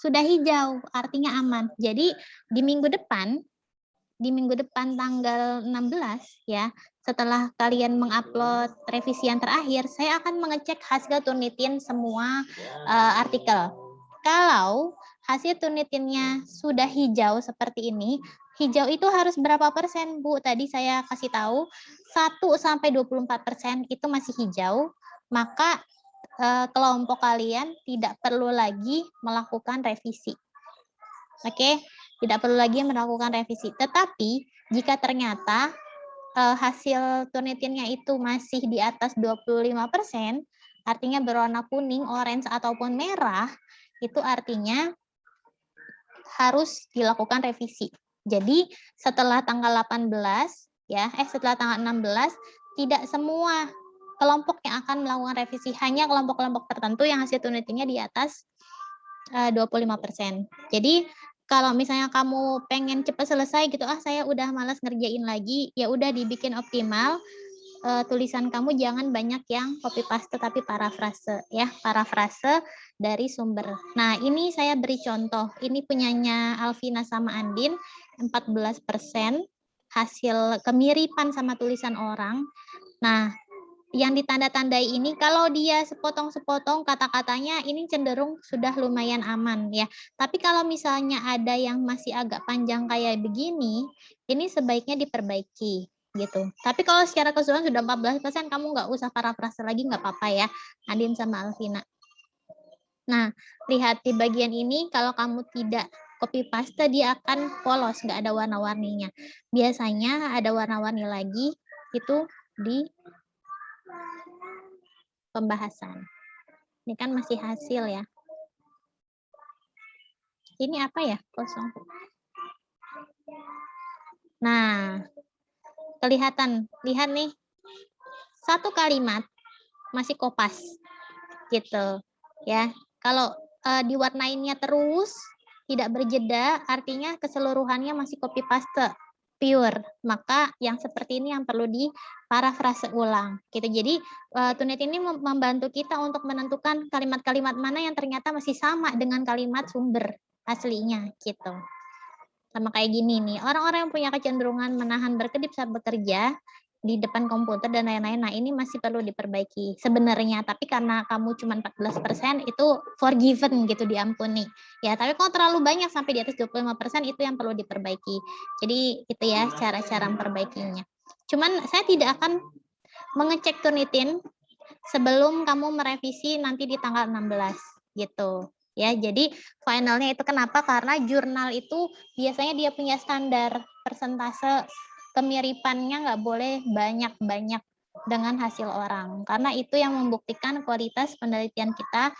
sudah hijau, artinya aman. Jadi di minggu depan tanggal 16 ya, setelah kalian mengupload revisi yang terakhir, saya akan mengecek hasil turnitin semua artikel. Kalau hasil turnitinnya sudah hijau seperti ini, hijau itu harus berapa persen, Bu? Tadi saya kasih tahu 1-24% itu masih hijau, maka kelompok kalian tidak perlu lagi melakukan revisi. Oke, tidak perlu lagi melakukan revisi. Tetapi jika ternyata hasil turnitinnya itu masih di atas 25%, artinya berwarna kuning, orange ataupun merah, itu artinya harus dilakukan revisi. Jadi setelah tanggal 18 ya, setelah tanggal 16 tidak semua kelompok yang akan melakukan revisi, hanya kelompok-kelompok tertentu yang hasil turnitinnya di atas 25%. Jadi kalau misalnya kamu pengen cepat selesai gitu, saya udah malas ngerjain lagi, ya udah dibikin optimal. Tulisan kamu jangan banyak yang copy paste tapi parafrase ya, parafrase dari sumber. Nah, ini saya beri contoh. Ini punyanya Alvina sama Andin, 14% hasil kemiripan sama tulisan orang. Nah, yang ditanda-tandai ini kalau dia sepotong-sepotong kata-katanya ini cenderung sudah lumayan aman ya. Tapi kalau misalnya ada yang masih agak panjang kayak begini, ini sebaiknya diperbaiki gitu. Tapi kalau secara keseluruhan sudah 14%, kamu nggak usah parafrase lagi, nggak apa-apa ya, Andin sama Alvina. Nah, lihat di bagian ini kalau kamu tidak copy paste dia akan polos, nggak ada warna-warninya. Biasanya ada warna-warni lagi itu di pembahasan. Ini kan masih hasil ya. Ini apa ya? Kosong. Nah, kelihatan. Lihat nih. Satu kalimat masih kopas. Gitu. Ya. Kalau diwarnainnya terus, tidak berjeda, artinya keseluruhannya masih copy paste. Pure, maka yang seperti ini yang perlu diparafrase ulang gitu. Jadi Tunit ini membantu kita untuk menentukan kalimat-kalimat mana yang ternyata masih sama dengan kalimat sumber aslinya gitu. Sama kayak gini nih, orang-orang yang punya kecenderungan menahan berkedip saat bekerja di depan komputer dan lain-lain, nah ini masih perlu diperbaiki sebenarnya, tapi karena kamu cuma 14% itu forgiven gitu, diampuni. Ya, tapi kalau terlalu banyak sampai di atas 25% itu yang perlu diperbaiki. Jadi itu ya cara-cara memperbaikinya. Cuman saya tidak akan mengecek Turnitin sebelum kamu merevisi nanti di tanggal 16 gitu. Ya, jadi finalnya itu kenapa? Karena jurnal itu biasanya dia punya standar persentase kemiripannya nggak boleh banyak-banyak dengan hasil orang. Karena itu yang membuktikan kualitas penelitian kita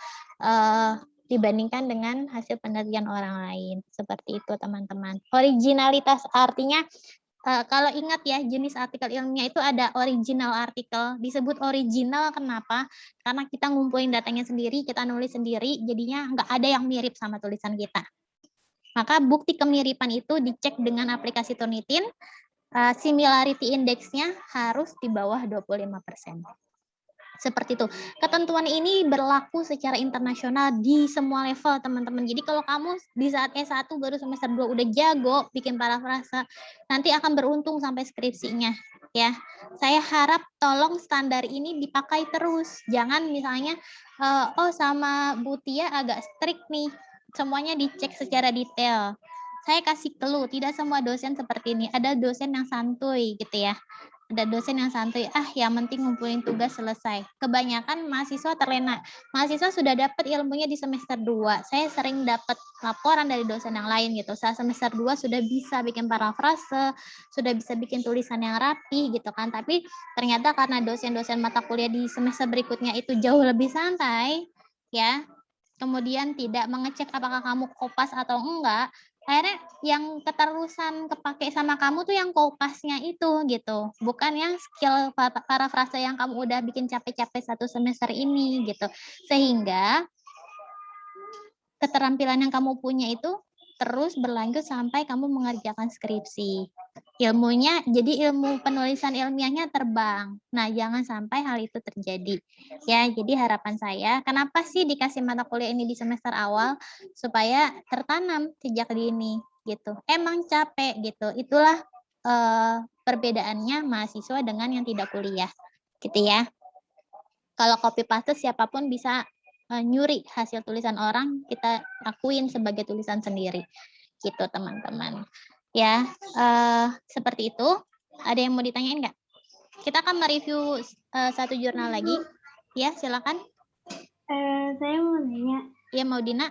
dibandingkan dengan hasil penelitian orang lain. Seperti itu teman-teman. Originalitas artinya kalau ingat ya, jenis artikel ilmiah itu ada original artikel. Disebut original kenapa? Karena kita ngumpulin datanya sendiri, kita nulis sendiri, jadinya nggak ada yang mirip sama tulisan kita. Maka bukti kemiripan itu dicek dengan aplikasi Turnitin, similarity index-nya harus di bawah 25%. Seperti itu. Ketentuan ini berlaku secara internasional di semua level, teman-teman. Jadi kalau kamu di saat S1 baru semester 2 udah jago bikin parafrase, nanti akan beruntung sampai skripsinya. Ya, saya harap tolong standar ini dipakai terus. Jangan misalnya, oh sama Bu Tia agak strict nih, semuanya dicek secara detail. Saya kasih clue, tidak semua dosen seperti ini. Ada dosen yang santuy gitu ya. Ada dosen yang santuy, yang penting ngumpulin tugas selesai. Kebanyakan mahasiswa terlena. Mahasiswa sudah dapat ilmunya di semester 2. Saya sering dapat laporan dari dosen yang lain gitu. Saat semester 2 sudah bisa bikin parafrase, sudah bisa bikin tulisan yang rapi gitu kan. Tapi ternyata karena dosen-dosen mata kuliah di semester berikutnya itu jauh lebih santai, ya. Kemudian tidak mengecek apakah kamu kopas atau enggak, akhirnya yang keterusan kepake sama kamu tuh yang kopasnya itu gitu, bukan yang skill parafrase yang kamu udah bikin capek-capek 1 semester ini gitu. Sehingga keterampilan yang kamu punya itu terus berlanjut sampai kamu mengerjakan skripsi. Ilmunya, jadi ilmu penulisan ilmiahnya terbang. Nah, jangan sampai hal itu terjadi. Ya, jadi harapan saya, kenapa sih dikasih mata kuliah ini di semester awal? Supaya tertanam sejak dini gitu. Emang capek gitu. Itulah perbedaannya mahasiswa dengan yang tidak kuliah. Gitu ya. Kalau copy paste siapapun bisa nyuri hasil tulisan orang, kita akuin sebagai tulisan sendiri. Gitu teman-teman. Ya, seperti itu. Ada yang mau ditanyain nggak? Kita akan mereview satu jurnal lagi. Ya, silakan. Saya mau nanya. Ya, mau Dina.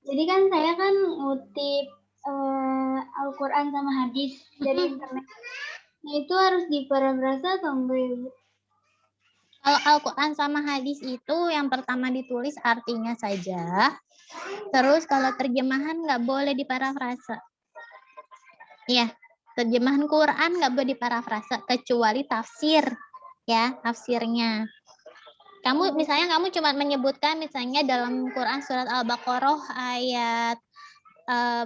Jadi kan saya kan ngutip Al-Quran sama hadis dari internet. Nah, itu harus diparafrase atau enggak ya, Bu? Kalau Al-Quran sama hadis itu yang pertama ditulis artinya saja. Terus kalau terjemahan nggak boleh diparafrase. Iya, terjemahan Quran nggak boleh diparafrase kecuali tafsir, ya tafsirnya. Misalnya kamu cuma menyebutkan misalnya dalam Quran surat Al-Baqarah ayat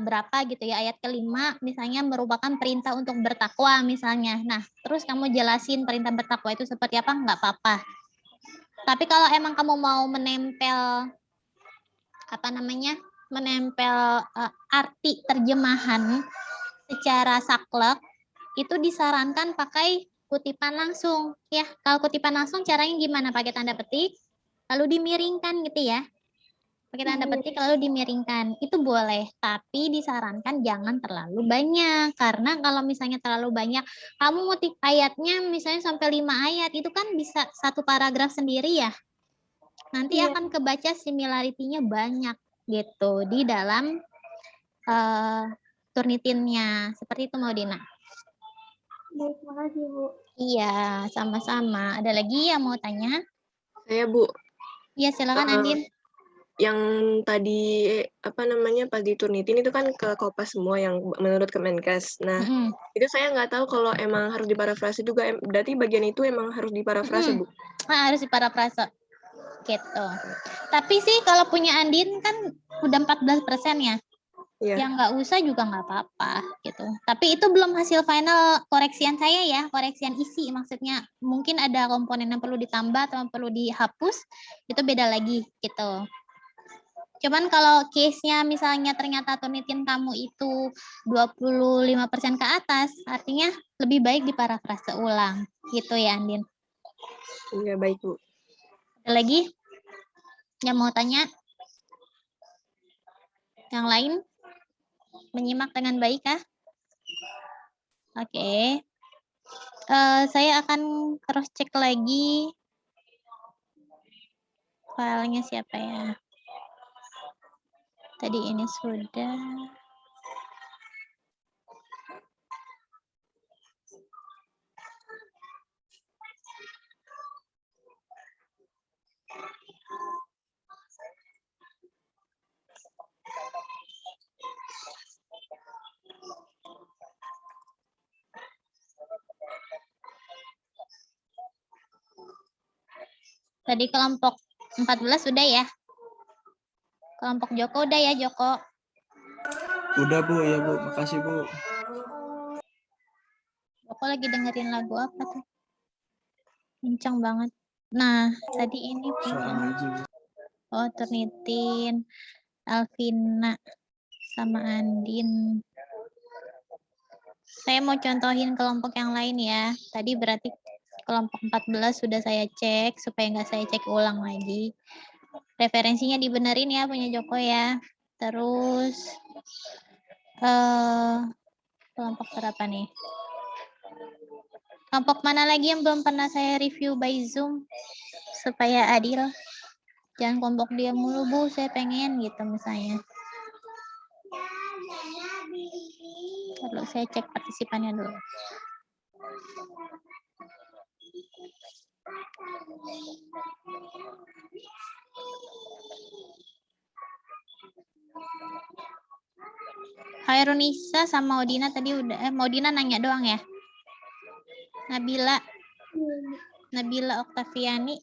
berapa gitu ya, ayat kelima misalnya merupakan perintah untuk bertakwa misalnya. Nah, terus kamu jelasin perintah bertakwa itu seperti apa, nggak apa-apa. Tapi kalau emang kamu mau menempel arti terjemahan secara saklek, itu disarankan pakai kutipan langsung. Ya, kalau kutipan langsung caranya gimana? Pakai tanda petik, lalu dimiringkan gitu ya. Pakai tanda petik lalu dimiringkan. Itu boleh, tapi disarankan jangan terlalu banyak. Karena kalau misalnya terlalu banyak, kamu ngutip ayatnya misalnya sampai 5 ayat, itu kan bisa 1 paragraf sendiri ya. Nanti akan kebaca similarity-nya banyak gitu di dalam Turnitinnya. Seperti itu mau Dina. Baik, makasih, Bu. Iya, sama-sama. Ada lagi yang mau tanya? Saya, Bu. Iya, silakan Andin. Yang tadi pas di Turnitin itu kan ke Kopas semua yang menurut Kemenkes. Nah, itu saya nggak tahu kalau emang harus diparafrase juga. Berarti bagian itu emang harus diparafrase, Bu? Harus diparafrase. Gitu. Tapi sih kalau punya Andin kan udah 14% ya. Yang nggak usah juga nggak apa-apa gitu. Tapi itu belum hasil final koreksian saya ya, koreksian isi maksudnya. Mungkin ada komponen yang perlu ditambah atau yang perlu dihapus, itu beda lagi gitu. Cuman kalau case-nya misalnya ternyata turnitin kamu itu 25% ke atas, artinya lebih baik diparafrase ulang. Gitu ya, Andin. Iya, baik, Bu. Ada lagi yang mau tanya? Yang lain? Menyimak dengan baik kah? Oke. Saya akan cross check lagi filenya siapa ya. Tadi ini sudah. Tadi kelompok 14 sudah ya? Kelompok Joko udah ya, Joko? Udah Bu, ya Bu. Makasih Bu. Joko lagi dengerin lagu apa tuh? Kencang banget. Nah, tadi ini Suaranya aja Bu. oh, Turnitin, Alvina, sama Andin. Saya mau contohin kelompok yang lain ya. Tadi berarti kelompok 14 sudah saya cek, supaya nggak saya cek ulang lagi. Referensinya dibenerin ya punya Joko ya. Terus kelompok berapa nih? Kelompok mana lagi yang belum pernah saya review by Zoom supaya adil? Jangan kelompok dia mulu Bu, saya pengen gitu misalnya. Perlu saya cek partisipannya dulu. Hairunisa sama Odina tadi udah, Odina nanya doang ya. Nabila Oktaviani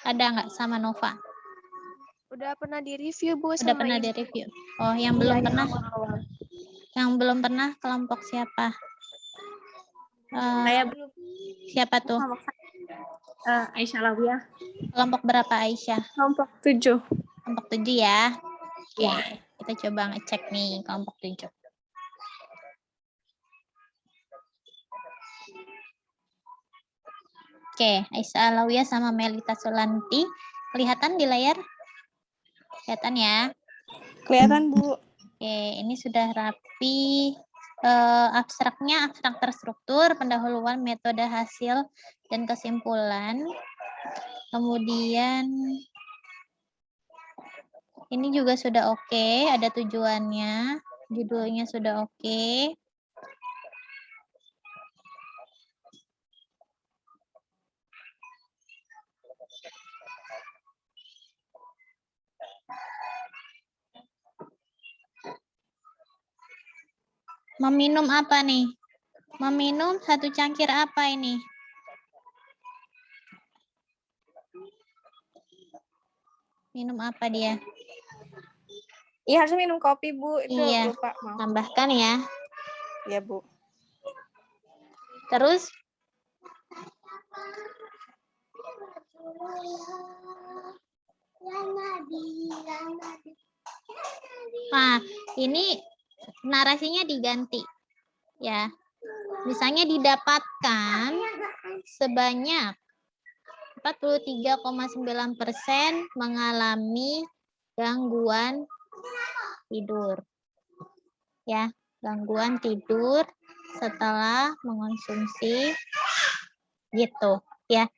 ada nggak sama Nova? Udah pernah di-review, Bu, Udah sama pernah Ibu. di-review. Oh, yang Iya, belum yang pernah? awal-awal. Yang belum pernah kelompok siapa? Saya belum. Siapa tuh? Aisyah Lawiyah. Kelompok berapa Aisyah? Kelompok 7. Kelompok 7 ya. Oke, Ya. kita coba ngecek nih kelompok 7. Oke, Aisyah Alawiyah sama Melita Sulanti. Kelihatan di layar? Kelihatan ya? Kelihatan, Bu. Oke, ini sudah rapi. Abstraknya abstrak terstruktur, pendahuluan metode hasil dan kesimpulan. Kemudian ini juga sudah oke, ada tujuannya, judulnya sudah oke. Meminum apa nih? Meminum satu cangkir apa ini? Minum apa dia? Iya, harus minum kopi, Bu. Itu Iya, lupa. Maaf. tambahkan ya. Iya, Bu. Terus? Nah, ini narasinya diganti. Ya. Misalnya didapatkan sebanyak 43,9% mengalami gangguan tidur. Ya, gangguan tidur setelah mengonsumsi gitu, ya.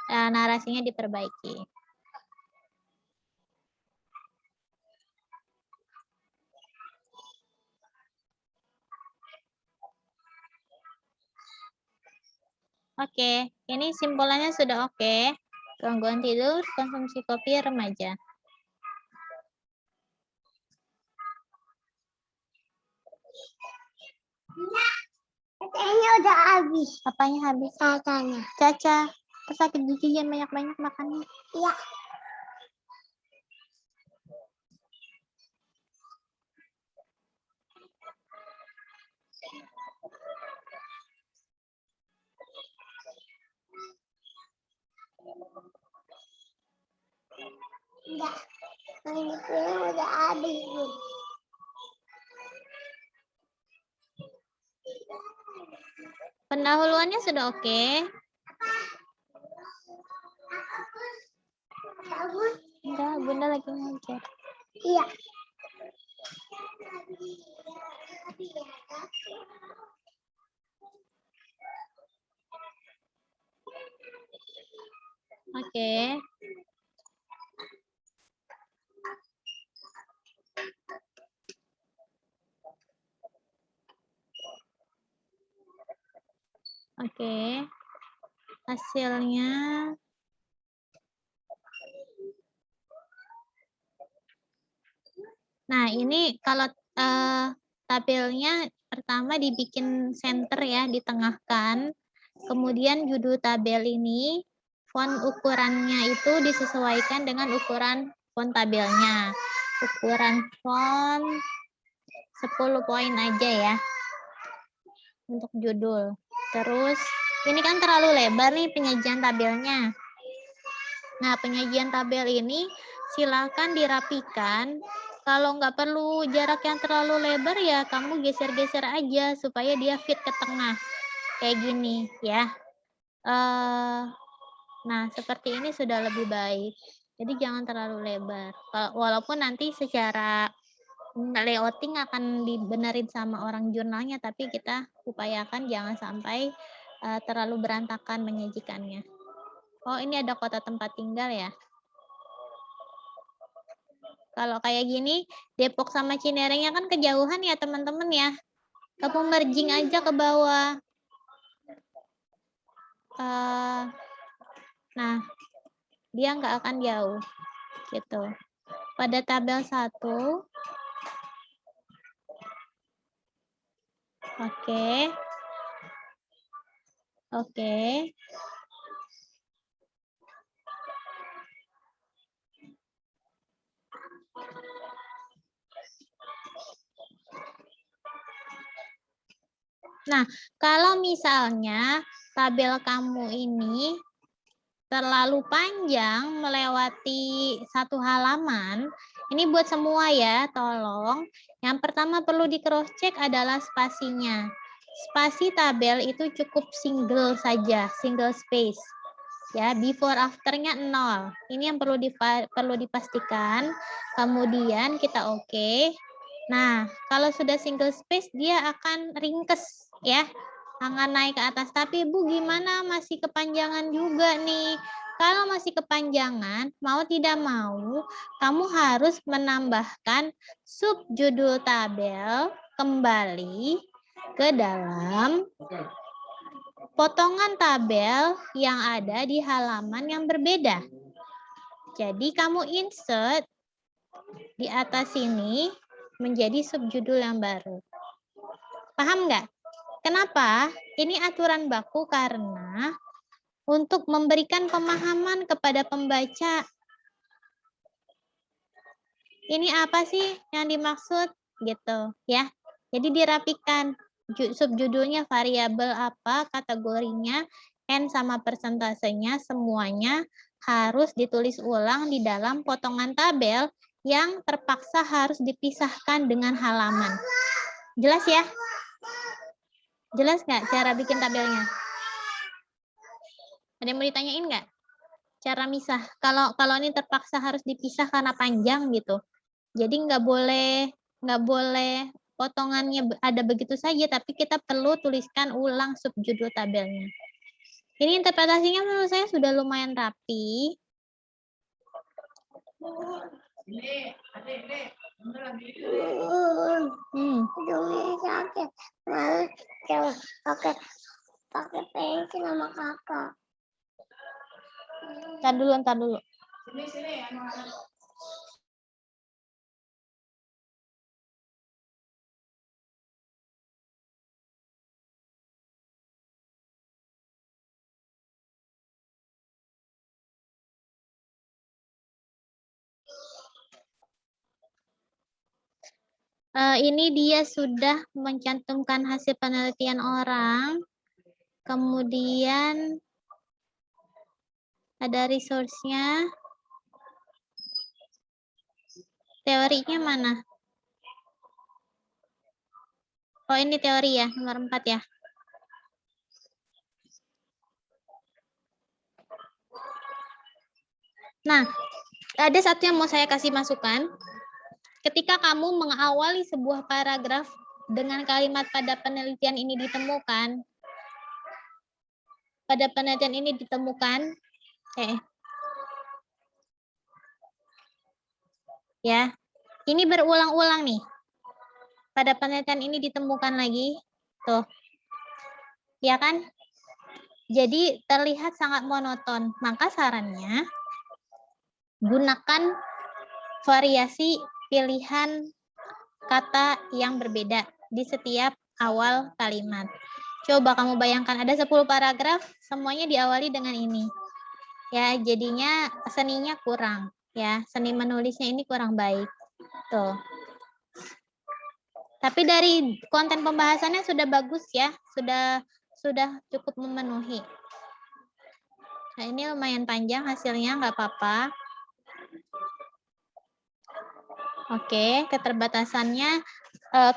Narasinya diperbaiki. Oke, ini simpulannya sudah oke. Gangguan tidur, konsumsi kopi remaja. Kayaknya udah habis. Apanya habis? Cacanya. Caca, sakit gigi jangan banyak-banyak makannya. Iya. Enggak. Udah habis. Pendahuluannya sudah oke. Enggak, Bunda lagi ngajar. Iya. Oke. Oke. Hasilnya nah, ini kalau tabelnya pertama dibikin center ya, ditengahkan. Kemudian judul tabel ini font ukurannya itu disesuaikan dengan ukuran font tabelnya. Ukuran font 10 poin aja ya untuk judul. Terus ini kan terlalu lebar nih penyajian tabelnya. Nah, penyajian tabel ini silakan dirapikan. Kalau nggak perlu jarak yang terlalu lebar ya kamu geser-geser aja supaya dia fit ke tengah. Kayak gini ya. Nah, seperti ini sudah lebih baik. Jadi jangan terlalu lebar. Walaupun nanti secara layouting akan dibenerin sama orang jurnalnya, tapi kita upayakan jangan sampai terlalu berantakan menyajikannya. Oh, ini ada kota tempat tinggal ya. Kalau kayak gini, Depok sama Cinerengnya kan kejauhan ya teman-teman ya. Kamu merging aja ke bawah. Nah, dia nggak akan jauh. Gitu. Pada tabel 1. Oke. Oke. Nah, kalau misalnya tabel kamu ini terlalu panjang melewati 1 halaman, ini buat semua ya, tolong. Yang pertama perlu di cross check adalah spasinya. Spasi tabel itu cukup single saja, single space. Ya, before after-nya 0. Ini yang perlu dipastikan. Kemudian kita oke. Nah, kalau sudah single space dia akan ringkes ya. Akan naik ke atas. Tapi Bu gimana masih kepanjangan juga nih. Kalau masih kepanjangan, mau tidak mau, kamu harus menambahkan subjudul tabel kembali ke dalam potongan tabel yang ada di halaman yang berbeda. Jadi kamu insert di atas sini menjadi subjudul yang baru. Paham nggak? Kenapa? Ini aturan baku karena untuk memberikan pemahaman kepada pembaca. Ini apa sih yang dimaksud? Gitu ya. Jadi dirapikan. Subjudulnya variabel apa, kategorinya, N sama persentasenya, semuanya harus ditulis ulang di dalam potongan tabel yang terpaksa harus dipisahkan dengan halaman. Jelas ya? Jelas nggak cara bikin tabelnya? Ada yang mau ditanyain nggak? Cara misah. Kalau ini terpaksa harus dipisah karena panjang gitu. Jadi nggak boleh potongannya ada begitu saja, tapi kita perlu tuliskan ulang subjudul tabelnya. Ini interpretasinya menurut saya sudah lumayan rapi. Sakit. Pakai pensil sama kakak. Ntar dulu. Sini. Ini dia sudah mencantumkan hasil penelitian orang. Kemudian ada resource-nya. Teorinya mana? Oh, ini teori ya, nomor 4 ya. Nah, ada satu yang mau saya kasih masukan. Ketika kamu mengawali sebuah paragraf dengan kalimat pada penelitian ini ditemukan, ya, ini berulang-ulang nih. Pada penelitian ini ditemukan lagi, tuh, ya kan? Jadi terlihat sangat monoton. Maka sarannya gunakan variasi pilihan kata yang berbeda di setiap awal kalimat. Coba kamu bayangkan ada 10 paragraf, semuanya diawali dengan ini. Ya, jadinya seninya kurang, ya. Seni menulisnya ini kurang baik. Tuh. Tapi dari konten pembahasannya sudah bagus ya, sudah cukup memenuhi. Nah, ini lumayan panjang hasilnya, nggak apa-apa. Oke, keterbatasannya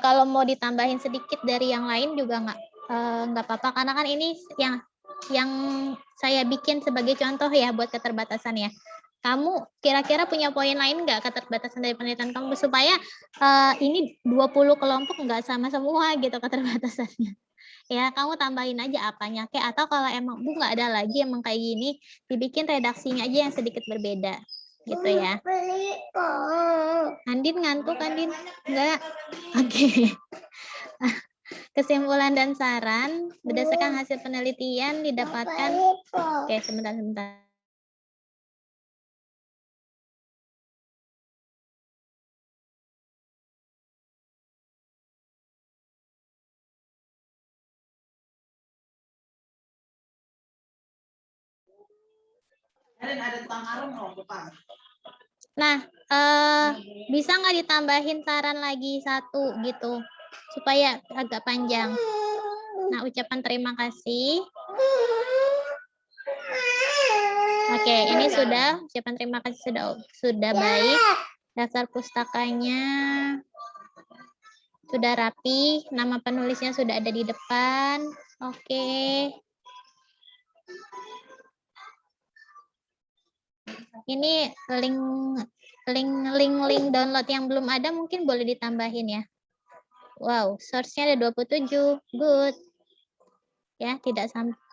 kalau mau ditambahin sedikit dari yang lain juga nggak apa-apa, karena kan ini yang saya bikin sebagai contoh ya buat keterbatasan ya. Kamu kira-kira punya poin lain nggak keterbatasan dari penelitian kamu supaya ini 20 kelompok nggak sama semua gitu keterbatasannya. Ya, kamu tambahin aja apanya kayak, atau kalau emang Bu nggak ada lagi emang kayak gini, dibikin redaksinya aja yang sedikit berbeda gitu ya. Andin ngantuk, Andin? Enggak? Oke. Kesimpulan dan saran berdasarkan hasil penelitian didapatkan. Oke, sebentar. Nah, bisa nggak ditambahin saran lagi satu gitu, supaya agak panjang. Nah, ucapan terima kasih. Oke, ini sudah, ucapan terima kasih sudah baik. Daftar pustakanya sudah rapi, nama penulisnya sudah ada di depan. Oke. Ini link download yang belum ada mungkin boleh ditambahin ya. Wow, source-nya ada 27. Good. Ya, tidak 15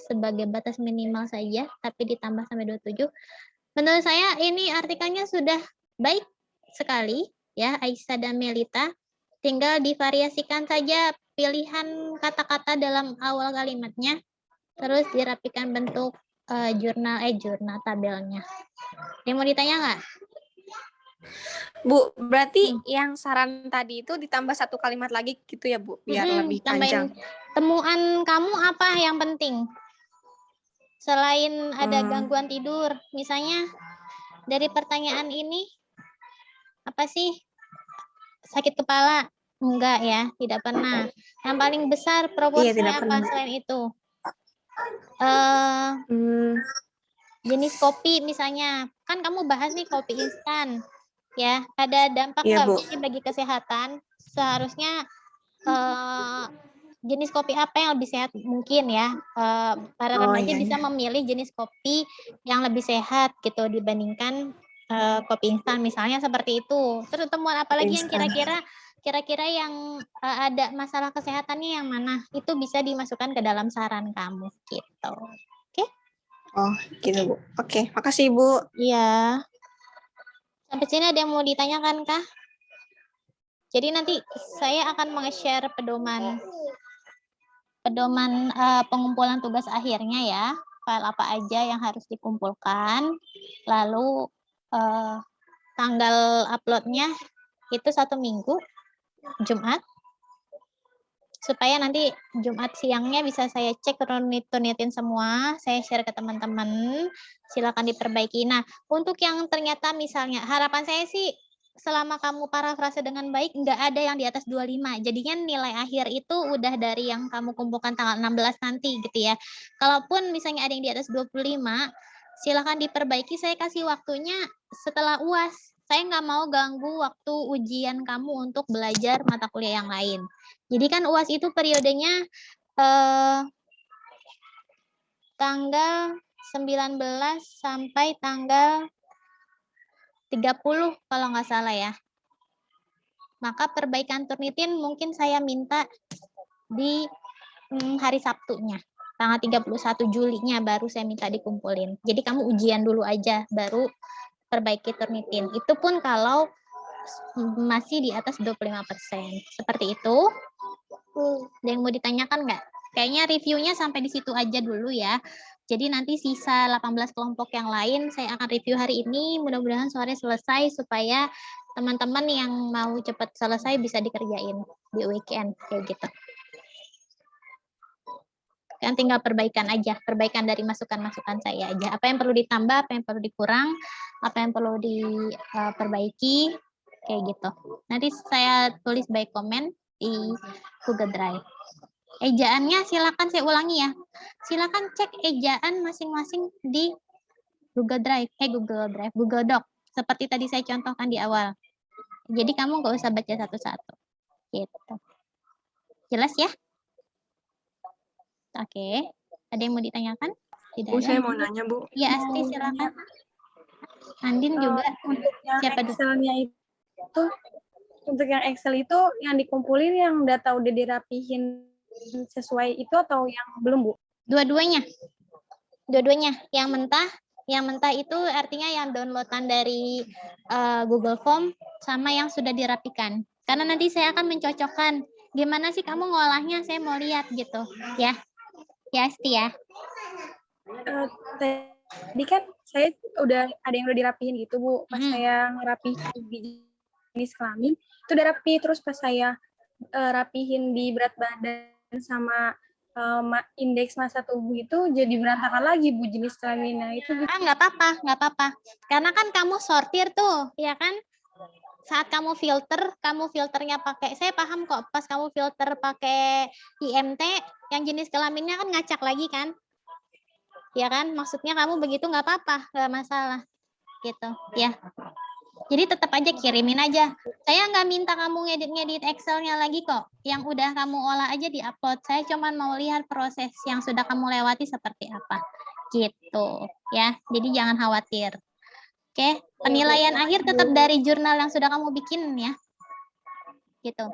sebagai batas minimal saja, tapi ditambah sampai 27. Menurut saya ini artikelnya sudah baik sekali ya, Aisyah dan Melita. Tinggal divariasikan saja pilihan kata-kata dalam awal kalimatnya, terus dirapikan bentuk jurnal tabelnya. Yang mau ditanya nggak? Bu, berarti yang saran tadi itu ditambah satu kalimat lagi gitu ya Bu, biar lebih panjang. Temuan kamu apa yang penting? Selain ada gangguan tidur, misalnya dari pertanyaan ini, apa sih? Sakit kepala? Enggak ya, tidak pernah. Yang paling besar proporsinya apa selain itu? Jenis kopi misalnya, kan kamu bahas nih kopi instan, ya, ada dampak nggak bagi kesehatan? Seharusnya jenis kopi apa yang lebih sehat mungkin ya, para remaja bisa memilih jenis kopi yang lebih sehat gitu dibandingkan kopi instan misalnya seperti itu. Terus temuan apa lagi yang kira-kira yang ada masalah kesehatannya yang mana? Itu bisa dimasukkan ke dalam saran kamu gitu. Oke? Oh, gitu Bu. Oke, makasih Bu. Iya. Sampai sini ada yang mau ditanyakan kah? Jadi nanti saya akan meng-share pedoman pengumpulan tugas akhirnya ya, file apa aja yang harus dikumpulkan, lalu tanggal uploadnya itu 1 minggu, Jumat, supaya nanti Jumat siangnya bisa saya cek runitin semua, saya share ke teman-teman, silakan diperbaiki. Nah, untuk yang ternyata misalnya, harapan saya sih selama kamu parafrase dengan baik, nggak ada yang di atas 25. Jadinya nilai akhir itu udah dari yang kamu kumpulkan tanggal 16 nanti gitu ya. Kalaupun misalnya ada yang di atas 25, silakan diperbaiki. Saya kasih waktunya setelah UAS. Saya nggak mau ganggu waktu ujian kamu untuk belajar mata kuliah yang lain. Jadi kan UAS itu periodenya tanggal 19 sampai tanggal 30 kalau nggak salah ya. Maka perbaikan Turnitin mungkin saya minta di hari Sabtunya. Tanggal 31 Julinya baru saya minta dikumpulin. Jadi kamu ujian dulu aja, baru perbaiki Turnitin. Itu pun kalau masih di atas 25%. Seperti itu. Ada yang mau ditanyakan nggak? Kayaknya reviewnya sampai di situ aja dulu ya. Jadi nanti sisa 18 kelompok yang lain saya akan review hari ini. Mudah-mudahan sore selesai supaya teman-teman yang mau cepat selesai bisa dikerjain di weekend kayak gitu. Kan tinggal perbaikan aja, perbaikan dari masukan-masukan saya aja. Apa yang perlu ditambah, apa yang perlu dikurang, apa yang perlu diperbaiki, kayak gitu. Nanti saya tulis by comment di Google Drive. Ejaannya silakan saya ulangi ya. Silakan cek ejaan masing-masing di Google Drive, Google Doc. Seperti tadi saya contohkan di awal. Jadi kamu nggak usah baca satu-satu. Gitu. Jelas ya? Oke. Ada yang mau ditanyakan? Tidak Bu, ada? saya mau nanya, Bu. Ya, Asti silakan. Andin juga. Untuk yang Siapa dulu? Excel-nya itu, untuk yang Excel itu yang dikumpulin yang data udah dirapihin sesuai itu atau yang belum, Bu? Dua-duanya. Dua-duanya. Yang mentah itu artinya yang downloadan dari Google Form sama yang sudah dirapikan. Karena nanti saya akan mencocokkan gimana sih kamu ngolahnya, saya mau lihat gitu. Ya. Ya, Asti ya. Tadi kan saya udah ada yang udah dirapihin gitu, Bu. Pas saya ngerapihin di jenis kelamin, itu udah rapi. Terus pas saya rapihin di berat badan sama indeks massa tubuh itu jadi berantakan lagi, Bu, jenis kelaminnya itu. Nggak apa-apa. Karena kan kamu sortir tuh, ya kan? Saat kamu filternya pakai, saya paham kok, pas kamu filter pakai IMT, yang jenis kelaminnya kan ngacak lagi kan? Ya kan? Maksudnya kamu begitu nggak apa-apa, nggak masalah. Gitu, ya. Jadi tetap aja kirimin aja. Saya nggak minta kamu ngedit Excel-nya lagi kok. Yang udah kamu olah aja di-upload. Saya cuma mau lihat proses yang sudah kamu lewati seperti apa. Gitu, ya. Jadi jangan khawatir. Oke, penilaian akhir tetap dari jurnal yang sudah kamu bikin ya. Gitu.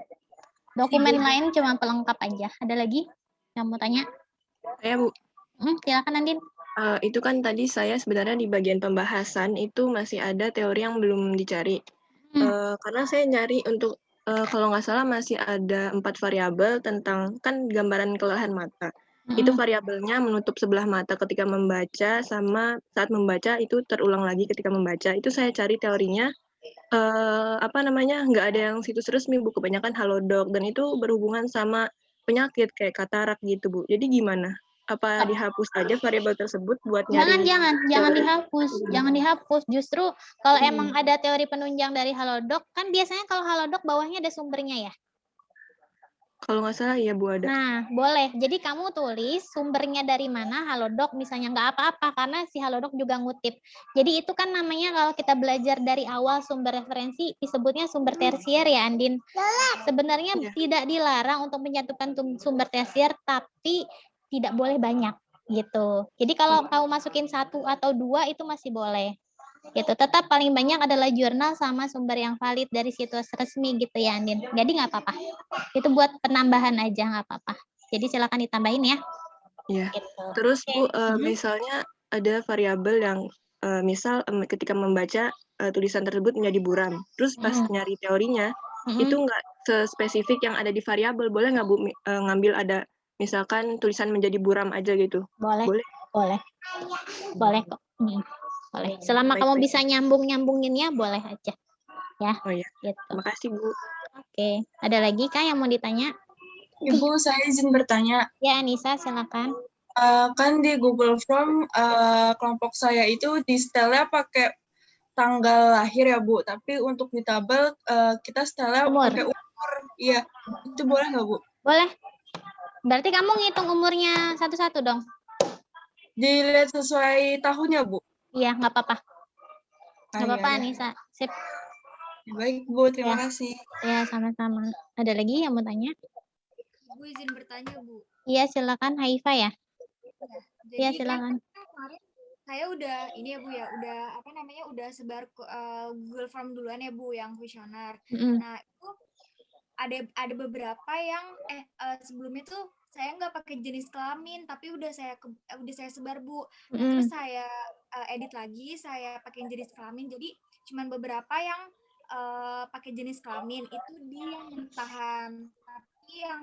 Dokumen lain cuma pelengkap aja. Ada lagi yang mau tanya? Saya, Bu. Silakan Andin. Itu kan tadi saya sebenarnya di bagian pembahasan itu masih ada teori yang belum dicari. Karena saya nyari untuk, kalau nggak salah masih ada 4 variabel tentang, kan gambaran kelelahan mata. Itu variabelnya menutup sebelah mata ketika membaca, sama saat membaca itu terulang lagi ketika membaca. Itu saya cari teorinya, nggak ada yang situs resmi, Bu. Kebanyakan Halodoc, dan itu berhubungan sama penyakit kayak katarak gitu, Bu. Jadi gimana? Apa dihapus aja variabel tersebut buat nyari? Jangan dihapus. Justru kalau emang ada teori penunjang dari Halodoc, kan biasanya kalau Halodoc bawahnya ada sumbernya ya. Kalau nggak salah iya, Bu, ada. Nah, boleh. Jadi kamu tulis sumbernya dari mana Halodoc, misalnya nggak apa-apa karena si Halodoc juga ngutip. Jadi itu kan namanya kalau kita belajar dari awal sumber referensi disebutnya sumber tersier ya, Andin. Sebenarnya tidak dilarang untuk menyatukan sumber tersier, tapi tidak boleh banyak gitu. Jadi kalau kamu masukin 1 atau 2 itu masih boleh. Gitu. Tetap paling banyak adalah jurnal sama sumber yang valid dari situs resmi gitu ya, Andin. Jadi nggak apa-apa. Itu buat penambahan aja, nggak apa-apa. Jadi silakan ditambahin ya. Iya. Gitu. Terus Bu, misalnya ada variabel yang misal ketika membaca tulisan tersebut menjadi buram. Terus pas nyari teorinya itu nggak sespesifik yang ada di variabel. Boleh nggak Bu ngambil ada misalkan tulisan menjadi buram aja gitu? Boleh kok. Boleh. Selama Baik. kamu bisa nyambunginnya boleh aja. Ya. Oh iya. Gitu. Makasih, Bu. Oke. Ada lagi kah yang mau ditanya? Ibu, saya izin bertanya. Ya, Anissa, silakan. Kan di Google Form kelompok saya itu di setelnya pakai tanggal lahir ya, Bu. Tapi untuk di tabel kita setelnya pakai umur. Iya. Itu boleh nggak, Bu? Boleh. Berarti kamu ngitung umurnya satu-satu dong? Dilihat sesuai tahunnya, Bu. Iya, nggak apa-apa. Nggak iya, apa-apa, iya. Anissa. Sip. Baik, Bu. Terima Ya. kasih. Ya, sama-sama. Ada lagi yang mau tanya? Bu izin bertanya, Bu. Iya, silakan. Haifa ya? Iya, Jadi silakan. kan kemarin saya udah ini ya Bu ya, udah sebar Google Form duluan ya Bu yang kuesioner. Nah, itu ada beberapa yang sebelumnya tuh saya nggak pakai jenis kelamin, tapi udah saya sebar Bu. Nah, terus saya edit lagi, saya pakai jenis kelamin. Jadi cuman beberapa yang pakai jenis kelamin itu di yang mentahan. Tapi yang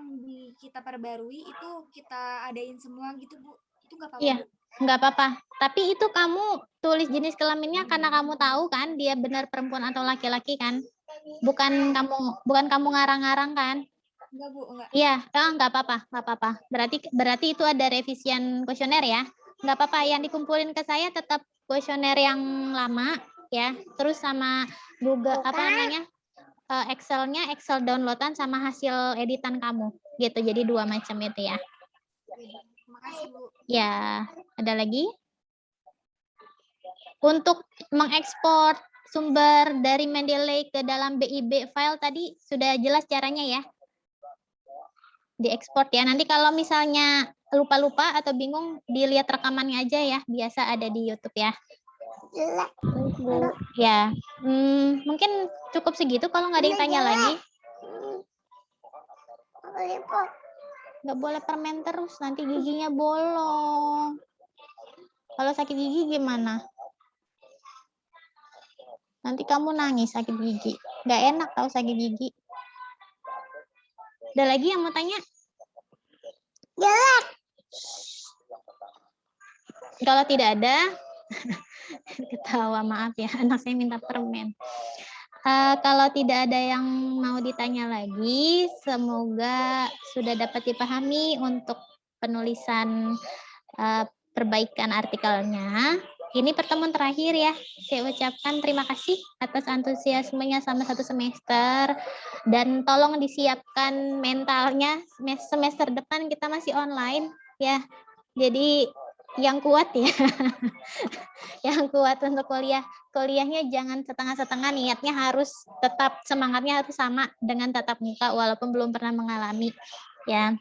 kita perbarui itu kita adain semua gitu Bu. Itu nggak apa-apa? Iya, Bu? nggak apa-apa. Tapi itu kamu tulis jenis kelaminnya karena kamu tahu kan dia benar perempuan atau laki-laki kan? Bukan kamu ngarang-ngarang kan? Enggak Bu, enggak. Iya, nggak apa-apa. Berarti itu ada revisian kuesioner ya? Nggak apa-apa. Yang dikumpulin ke saya tetap kuesioner yang lama ya. Terus sama Google Excel-nya Excel downloadan sama hasil editan kamu gitu. Jadi 2 macam itu ya. Terima kasih Bu. Ya, ada lagi? Untuk mengekspor sumber dari Mendeley ke dalam BIB file tadi sudah jelas caranya ya? Diekspor ya. Nanti kalau misalnya lupa-lupa atau bingung, dilihat rekamannya aja ya. Biasa ada di YouTube ya. Ya, mungkin cukup segitu kalau nggak ada yang tanya lagi. Nggak boleh permen terus, nanti giginya bolong. Kalau sakit gigi gimana? Nanti kamu nangis sakit gigi. Nggak enak tahu sakit gigi. Ada lagi yang mau tanya? Kalau tidak ada, ketawa, maaf ya, anak saya minta permen. Kalau tidak ada yang mau ditanya lagi, semoga sudah dapat dipahami untuk penulisan perbaikan artikelnya. Ini pertemuan terakhir ya. Saya ucapkan terima kasih atas antusiasmenya selama 1 semester. Dan tolong disiapkan mentalnya, semester depan kita masih online ya. Jadi yang kuat ya. Yang kuat untuk kuliah. Kuliahnya jangan setengah-setengah, niatnya harus tetap, semangatnya harus sama dengan tatap muka walaupun belum pernah mengalami ya.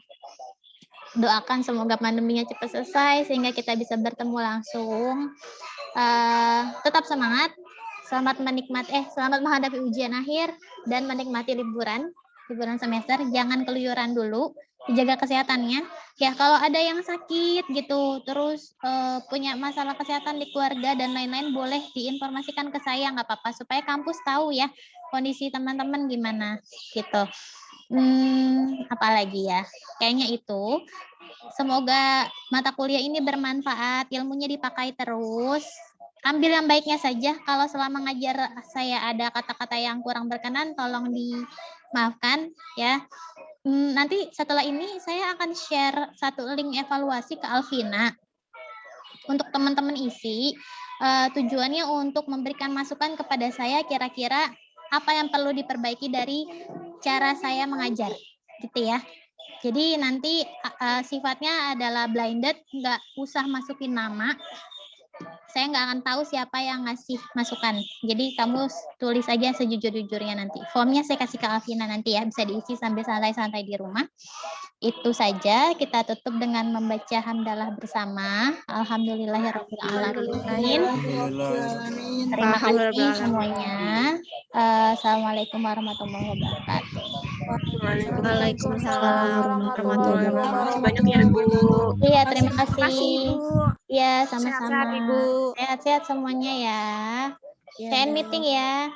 Doakan semoga pandeminya cepat selesai sehingga kita bisa bertemu langsung. Tetap semangat, selamat menghadapi ujian akhir dan menikmati liburan semester. Jangan keluyuran dulu, dijaga kesehatannya. Ya kalau ada yang sakit gitu, terus punya masalah kesehatan di keluarga dan lain-lain, boleh diinformasikan ke saya, nggak apa-apa, supaya kampus tahu ya kondisi teman-teman gimana gitu. Apalagi ya, kayaknya itu. Semoga mata kuliah ini bermanfaat, ilmunya dipakai terus. Ambil yang baiknya saja. Kalau selama ngajar saya ada kata-kata yang kurang berkenan, tolong dimaafkan ya. Nanti setelah ini saya akan share satu link evaluasi ke Alvina untuk teman-teman isi. Tujuannya untuk memberikan masukan kepada saya kira-kira apa yang perlu diperbaiki dari cara saya mengajar, gitu ya. Jadi nanti sifatnya adalah blinded, nggak usah masukin nama. Saya nggak akan tahu siapa yang ngasih masukan. Jadi kamu tulis aja sejujur-jujurnya nanti. Formnya saya kasih ke Alvina nanti ya, bisa diisi sambil santai-santai di rumah. Itu saja, kita tutup dengan membaca hamdalah bersama. Alhamdulillahirrahmanirrahim. Terima kasih semuanya. Assalamualaikum warahmatullahi wabarakatuh. Waalaikumsalam warahmatullahi wabarakatuh. Banyak ya Bu. Iya, terima kasih. Ibu. Iya, sama-sama. Sehat-sehat, Ibu. Sehat-sehat semuanya ya. Saya meeting ya.